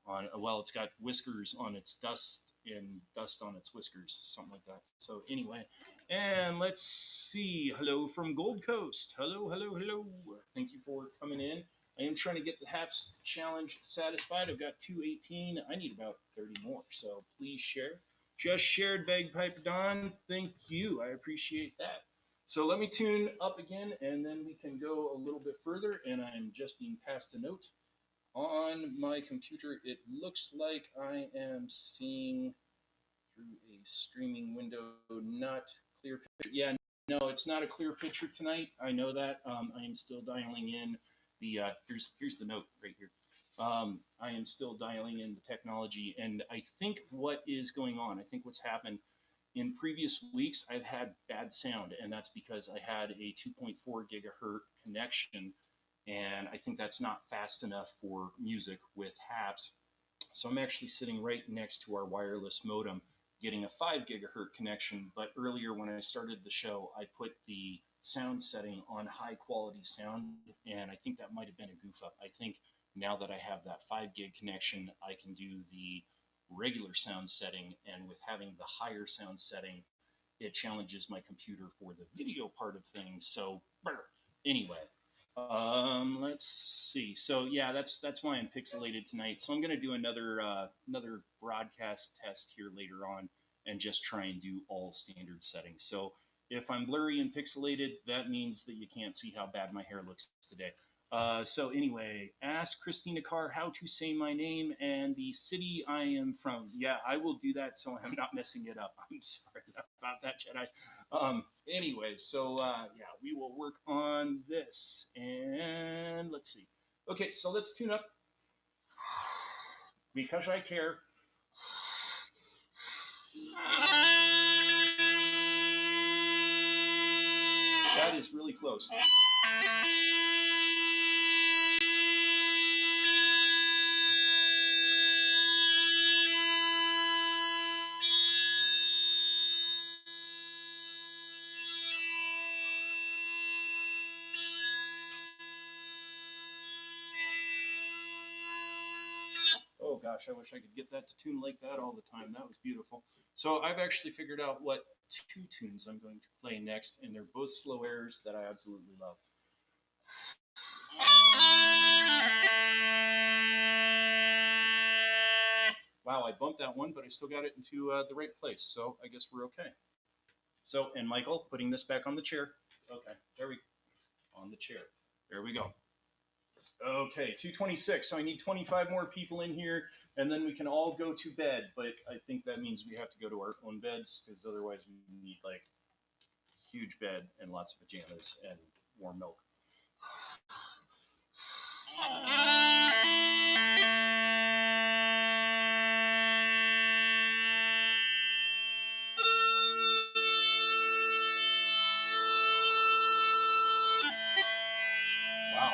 It's got whiskers on its dust and dust on its whiskers, something like that. So anyway, and let's see. Hello from Gold Coast. Hello, hello, hello. Thank you for coming in. I am trying to get the Haps Challenge satisfied. I've got 218. I need about 30 more, so please share. Just shared Bagpipe Don. Thank you. I appreciate that. So let me tune up again, and then we can go a little bit further, and I'm just being passed a note. On my computer, it looks like I am seeing through a streaming window, not clear picture. Yeah, no, it's not a clear picture tonight. I know that. I am still dialing in the, here's the note right here. I am still dialing in the technology, and I think what is going on, I think what's happened in previous weeks, I've had bad sound, and that's because I had a 2.4 gigahertz connection, and I think that's not fast enough for music with Haps. So I'm actually sitting right next to our wireless modem, getting a 5 gigahertz connection. But earlier when I started the show, I put the sound setting on high quality sound, and I think that might have been a goof up. I think now that I have that 5 gig connection, I can do the regular sound setting, and with having the higher sound setting, it challenges my computer for the video part of things. So anyway, let's see. So yeah, that's why I'm pixelated tonight. So I'm going to do another broadcast test here later on, and just try and do all standard settings. So if I'm blurry and pixelated, that means that you can't see how bad my hair looks today. So anyway, ask Christina Carr how to say my name and the city I am from. Yeah, I will do that so I'm not messing it up. I'm sorry about that, Jedi. Anyway, so yeah, we will work on this. And let's see. Okay, so let's tune up. Because I care. That is really close. Oh gosh, I wish I could get that to tune like that all the time. That was beautiful. So I've actually figured out what 2 tunes I'm going to play next, and they're both slow airs that I absolutely love. Wow, I bumped that one, but I still got it into the right place, so I guess we're okay. So, and Michael, putting this back on the chair. Okay, there we go. On the chair. There we go. Okay, 226. So I need 25 more people in here, and then we can all go to bed. But I think that means we have to go to our own beds, because otherwise we need like huge bed and lots of pajamas and warm milk. Wow.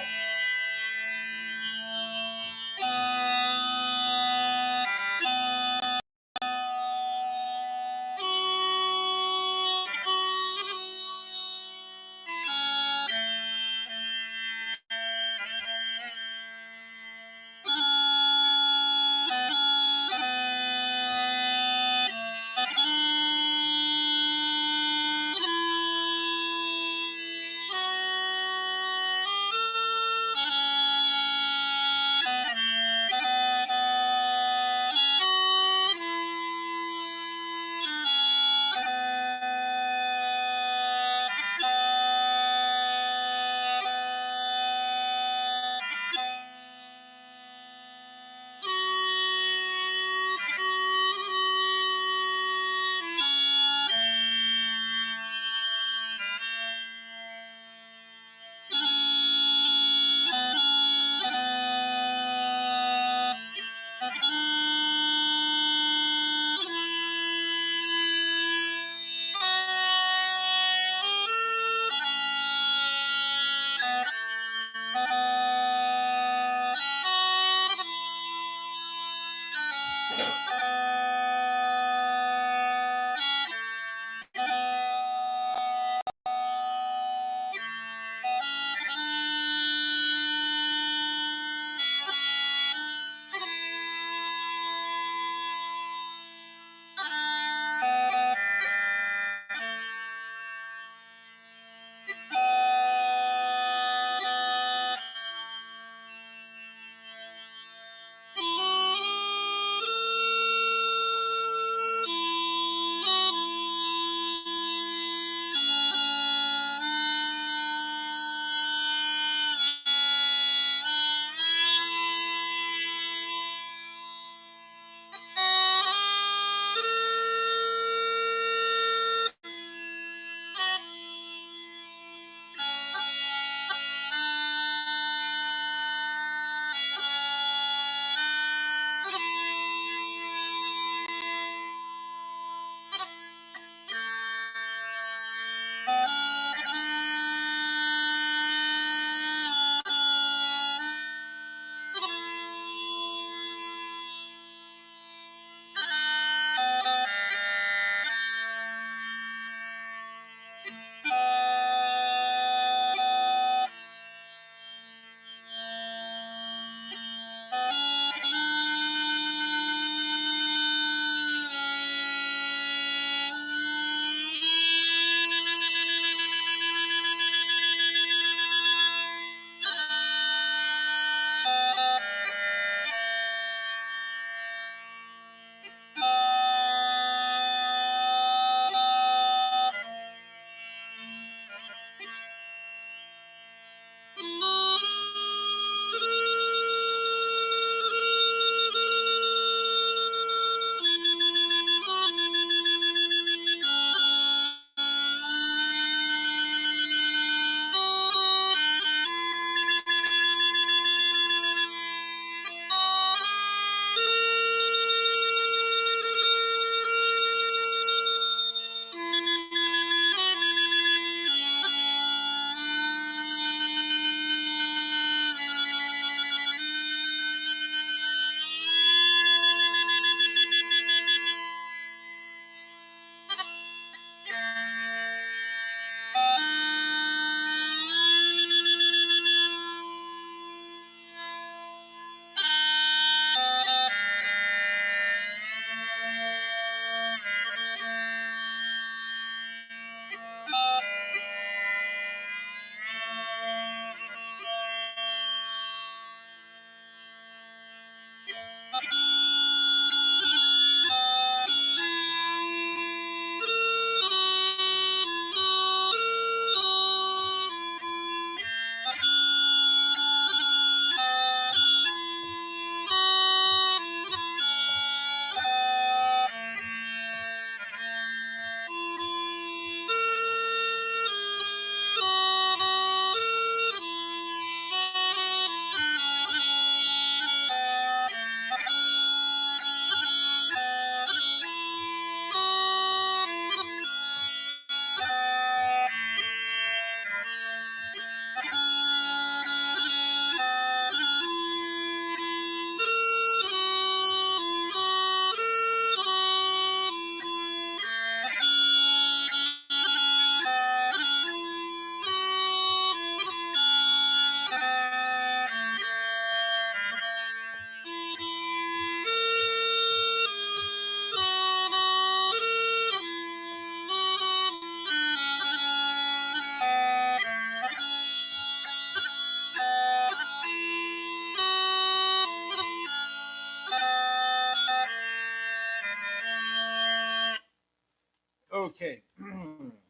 Okay.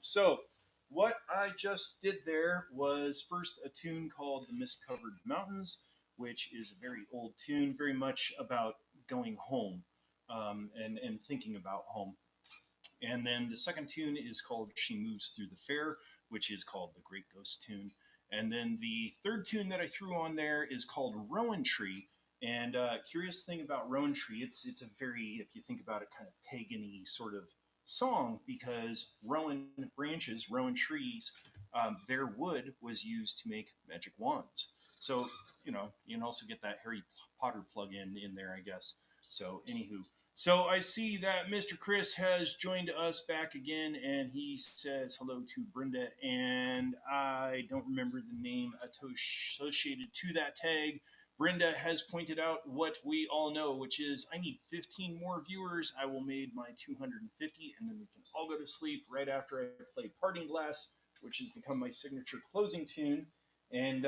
So, what I just did there was first a tune called The Mist Covered Mountains, which is a very old tune, very much about going home and thinking about home. And then the second tune is called She Moves Through the Fair, which is called the Great Ghost Tune. And then the third tune that I threw on there is called Rowan Tree. And curious thing about Rowan Tree, it's a very, if you think about it, kind of pagan-y sort of song because rowan branches, rowan trees, their wood was used to make magic wands. So, you can also get that Harry Potter plug in there, I guess. So, anywho, so I see that Mr. Chris has joined us back again, and he says hello to Brenda, and I don't remember the name associated to that tag. Brenda has pointed out what we all know, which is I need 15 more viewers. I will make my 250, and then we can all go to sleep right after I play Parting Glass, which has become my signature closing tune. And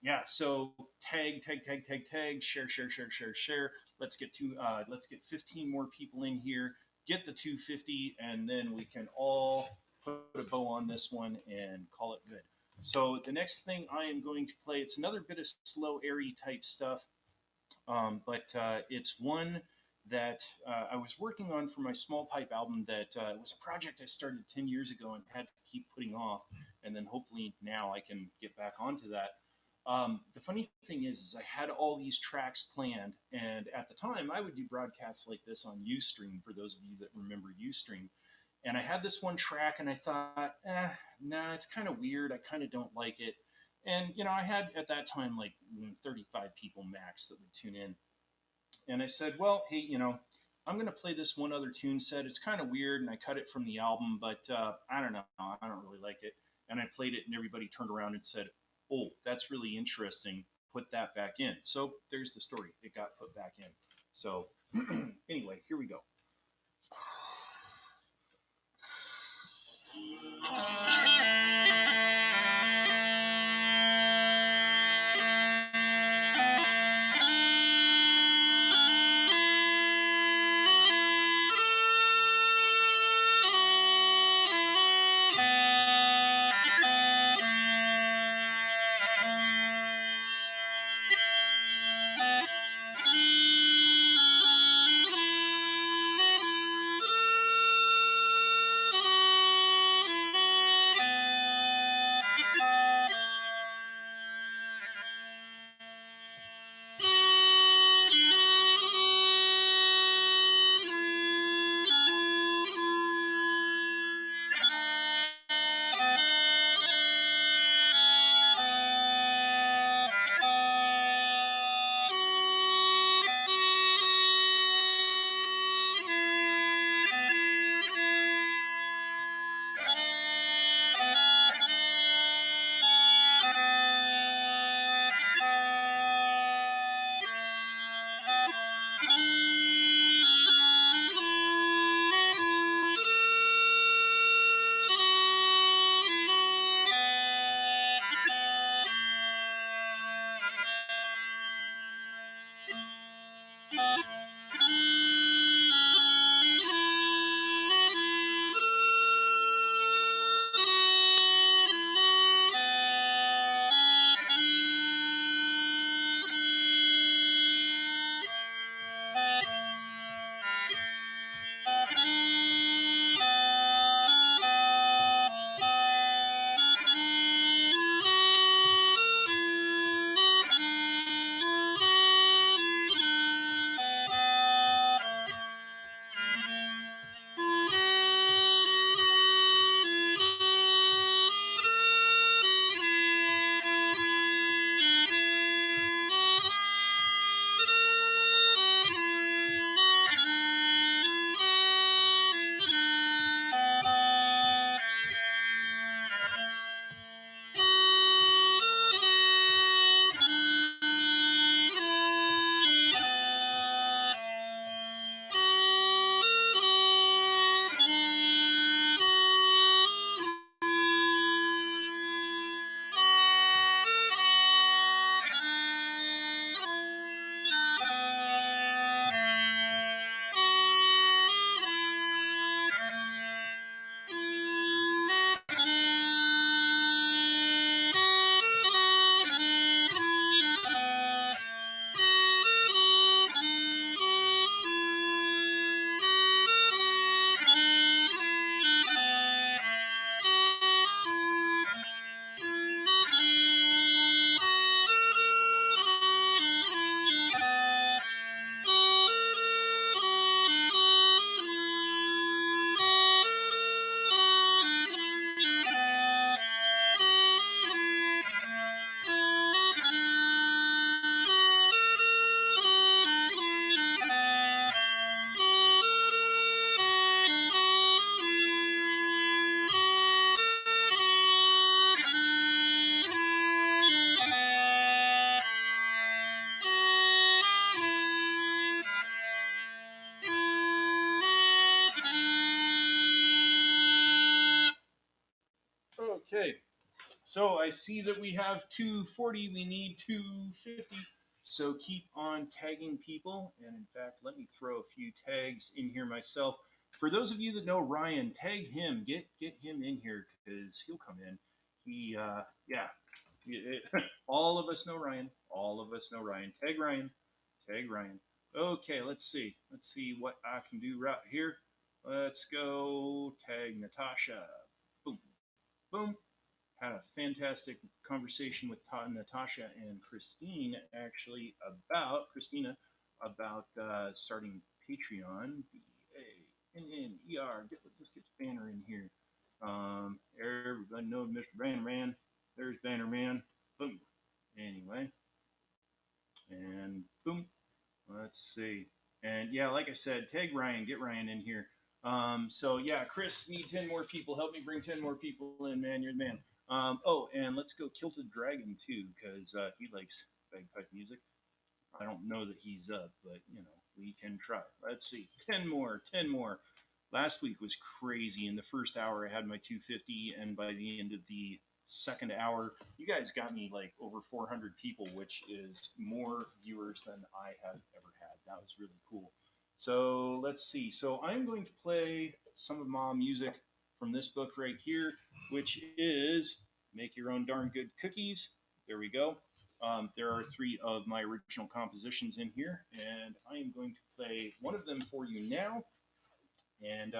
yeah, so tag, share, share, share, share, share. Let's get 15 more people in here, get the 250, and then we can all put a bow on this one and call it good. So the next thing I am going to play, it's another bit of slow, airy type stuff, but it's one that I was working on for my small pipe album. That was a project I started 10 years ago and had to keep putting off, and then hopefully now I can get back onto that. The funny thing is I had all these tracks planned, and at the time I would do broadcasts like this on Ustream. For those of you that remember Ustream, and I had this one track, and I thought, nah, it's kind of weird. I kind of don't like it. And I had at that time like 35 people max that would tune in, and I said, well, hey, I'm going to play this one other tune set. It's kind of weird, and I cut it from the album, but I don't know. I don't really like it. And I played it, and everybody turned around and said, oh, that's really interesting. Put that back in. So there's the story. It got put back in. So anyway, here we go. So I see that we have 240. We need 250. So keep on tagging people. And in fact, let me throw a few tags in here myself. For those of you that know Ryan, tag him. Get him in here because he'll come in. He yeah. All of us know Ryan. All of us know Ryan. Tag Ryan. Tag Ryan. Okay, let's see. Let's see what I can do right here. Let's go tag Natasha. Boom. Boom. Had a fantastic conversation with Natasha and Christine actually about Christina about starting Patreon. BANNER. Let's get the banner in here. Everybody knows Mr. Bannerman. There's Bannerman. Boom. Anyway, and boom. Let's see. And yeah, like I said, tag Ryan. Get Ryan in here. So yeah, Chris, need 10 more people. Help me bring 10 more people in, man. You're the man. Oh, and let's go Kilted Dragon too, because he likes bagpipe music. I don't know that he's up, but you know, we can try. Let's see. 10 more, 10 more. Last week was crazy. In the first hour, I had my 250, and by the end of the second hour, you guys got me like over 400 people, which is more viewers than I have ever had. That was really cool. So let's see. So I'm going to play some of my music from this book right here, which is Make Your Own Darn Good Cookies. There we go. There are 3 of my original compositions in here, and I am going to play one of them for you now. And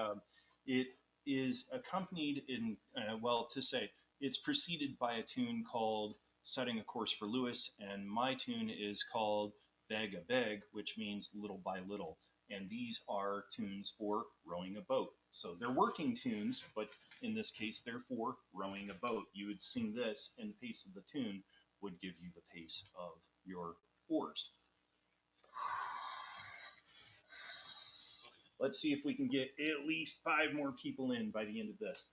it is accompanied in, well, to say, it's preceded by a tune called Setting a Course for Lewis, and my tune is called Beg a Beg, which means little by little. And these are tunes for rowing a boat. So they're working tunes, but in this case, they're for rowing a boat. You would sing this, and the pace of the tune would give you the pace of your oars. Let's see if we can get at least 5 more people in by the end of this.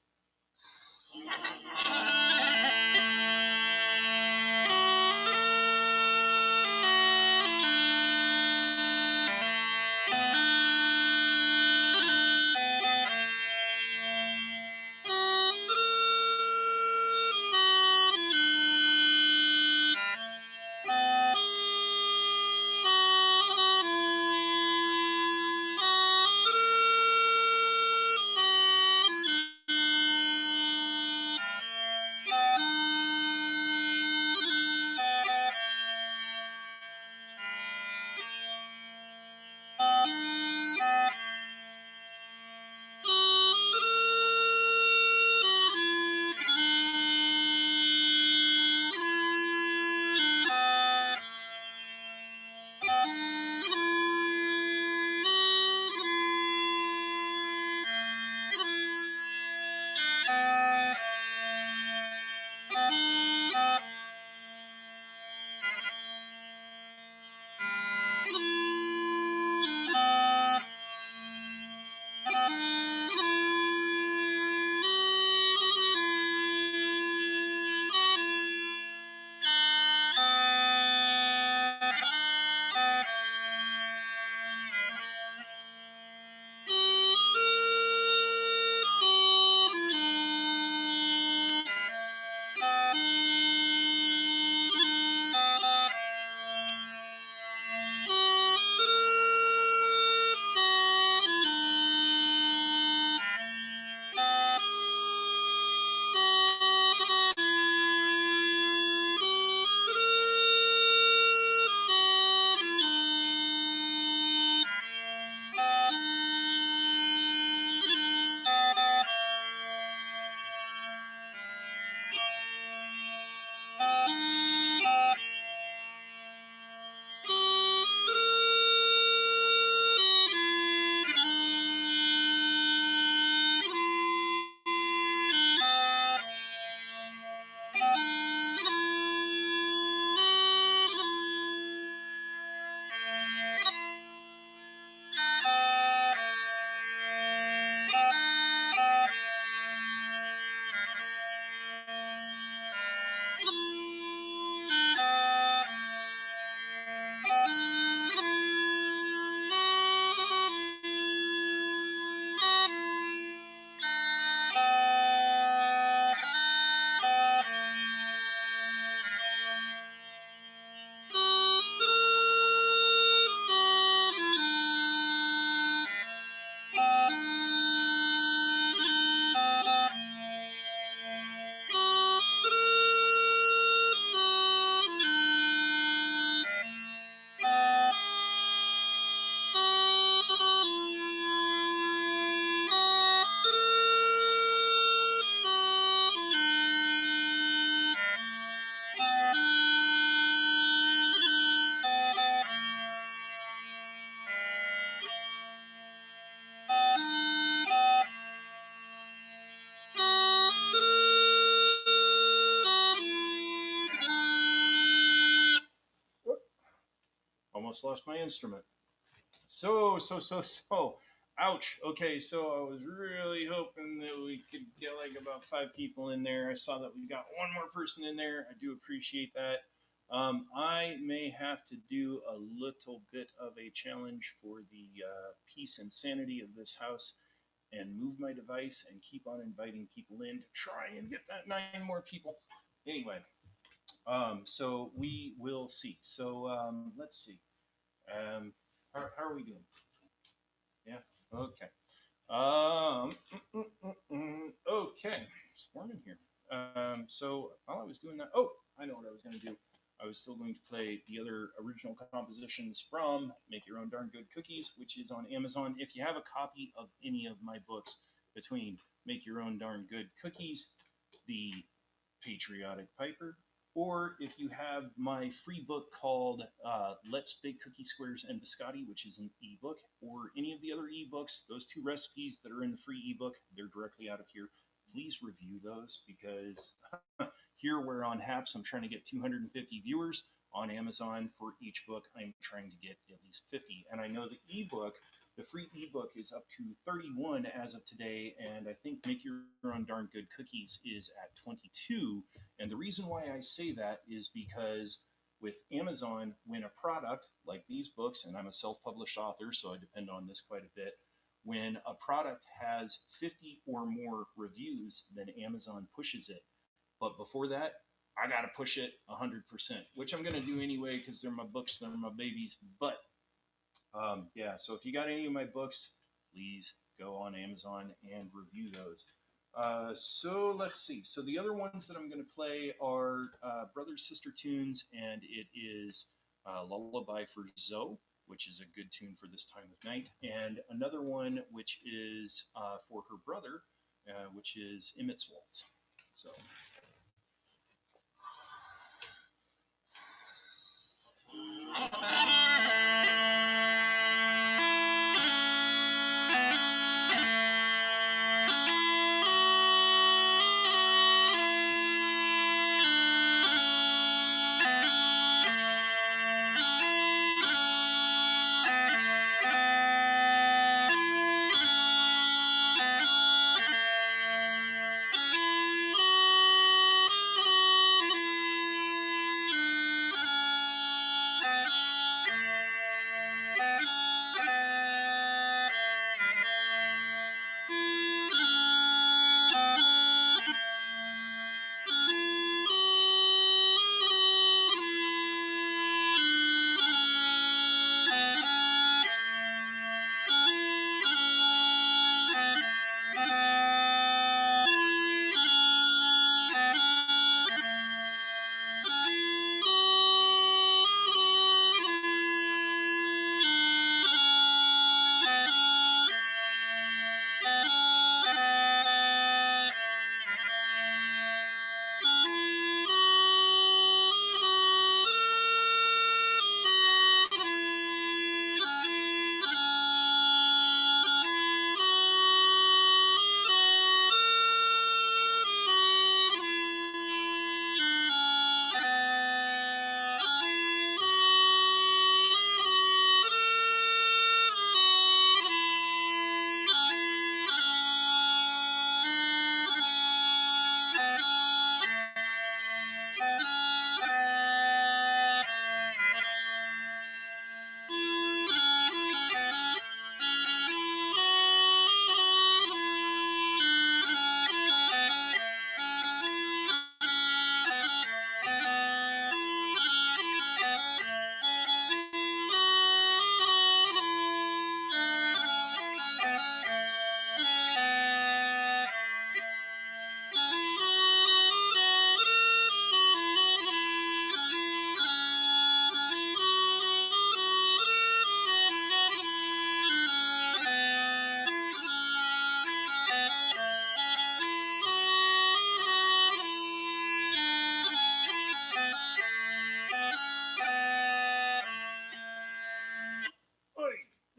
almost lost my instrument. So. Ouch. Okay, so I was really hoping that we could get like about 5 people in there. I saw that we got one more person in there. I do appreciate that. I may have to do a little bit of a challenge for the peace and sanity of this house and move my device and keep on inviting people in to try and get that 9 more people. Anyway, so we will see. So let's see. How are we doing? Yeah. Okay. Um, okay. Storming here. So while I was doing that, oh, I know what I was going to do. I was still going to play the other original compositions from Make Your Own Darn Good Cookies, which is on Amazon. If you have a copy of any of my books between Make Your Own Darn Good Cookies, The Patriotic Piper, or if you have my free book called Let's Bake Cookie Squares and Biscotti, which is an ebook, or any of the other ebooks, those 2 recipes that are in the free ebook, they're directly out of here. Please review those because here we're on Haps. I'm trying to get 250 viewers. On Amazon for each book, I'm trying to get at least 50. And I know the ebook, the free ebook is up to 31 as of today, and I think Make Your Own Darn Good Cookies is at 22. And the reason why I say that is because with Amazon, when a product like these books, and I'm a self-published author, so I depend on this quite a bit, when a product has 50 or more reviews, then Amazon pushes it. But before that, I got to push it 100%, which I'm going to do anyway because they're my books, they're my babies. But yeah, so if you got any of my books, please go on Amazon and review those. So let's see. So the other ones that I'm going to play are Brother Sister tunes, and it is Lullaby for Zoe, which is a good tune for this time of night, and another one which is for her brother, which is Emmett's Waltz. So.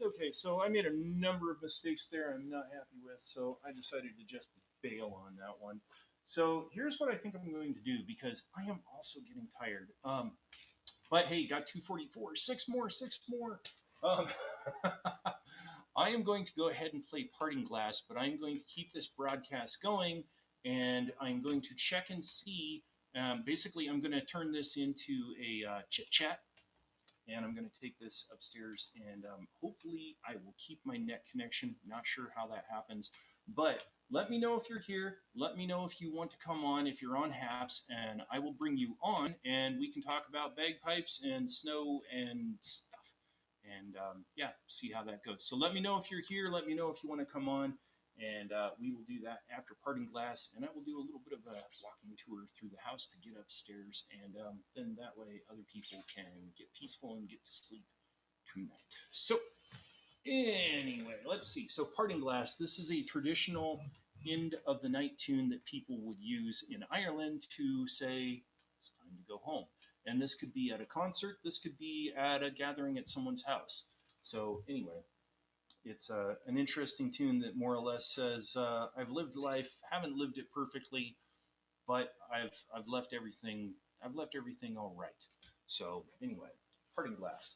Okay, so I made a number of mistakes there I'm not happy with, so I decided to just bail on that one. So here's what I think I'm going to do because I am also getting tired. But hey, got 244. Six more, six more. Um, I am going to go ahead and play Parting Glass, but I'm going to keep this broadcast going and I'm going to check and see. Basically, I'm going to turn this into a chit chat and I'm going to take this upstairs and hopefully I will keep my net connection. Not sure how that happens, but let me know if you're here. Let me know if you want to come on, if you're on Haps, and I will bring you on and we can talk about bagpipes and snow and stuff. And yeah, see how that goes. So let me know if you're here. Let me know if you want to come on. And we will do that after Parting Glass. And I will do a little bit of a walking tour through the house to get upstairs. And then that way other people can get peaceful and get to sleep tonight. So, anyway, let's see. So, Parting Glass, this is a traditional end of the night tune that people would use in Ireland to say, it's time to go home. And this could be at a concert, this could be at a gathering at someone's house. So, anyway, it's an interesting tune that more or less says, I've lived life, haven't lived it perfectly, but I've left everything all right. So anyway, Parting Glass.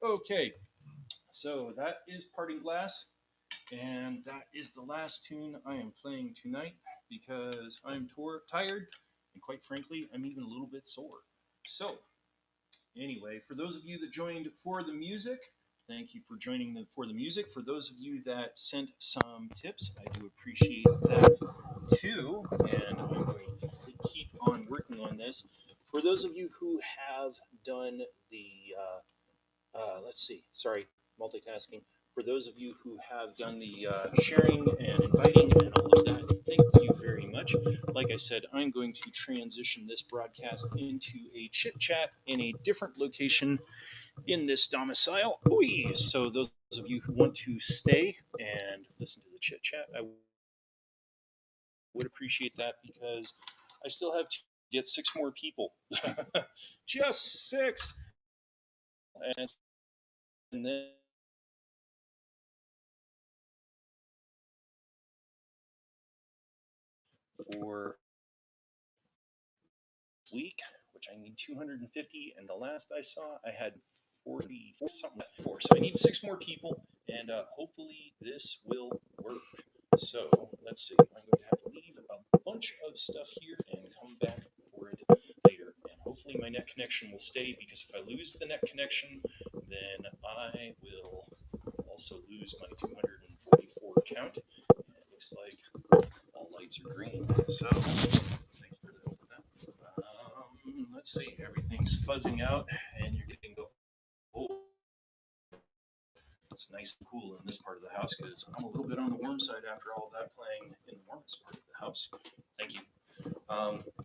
Okay, so that is Parting Glass, and that is the last tune I am playing tonight because I'm tired, and quite frankly, I'm even a little bit sore. So, anyway, for those of you that joined for the music, thank you for joining for the music. For those of you that sent some tips, I do appreciate that too. And I'm going to keep on working on this. For those of you who have done the, let's see, sorry, multitasking. For those of you who have done the sharing and inviting and all of that, thank you very much. Like I said, I'm going to transition this broadcast into a chit chat in a different location in this domicile. Ooh, so those of you who want to stay and listen to the chit chat, I would appreciate that because I still have to get six more people. Just six. And then for week, which I need 250, and the last I saw, I had 40 something like four. So I need six more people, and hopefully this will work. So let's see. I'm going to have to leave a bunch of stuff here and come back for it later. And hopefully my net connection will stay because if I lose the net connection, then I will also lose my 244 count. And it looks like all lights are green. So thanks for the help with that. Let's see, everything's fuzzing out and you're getting the nice and cool in this part of the house because I'm a little bit on the warm side after all that playing in the warmest part of the house. Thank you.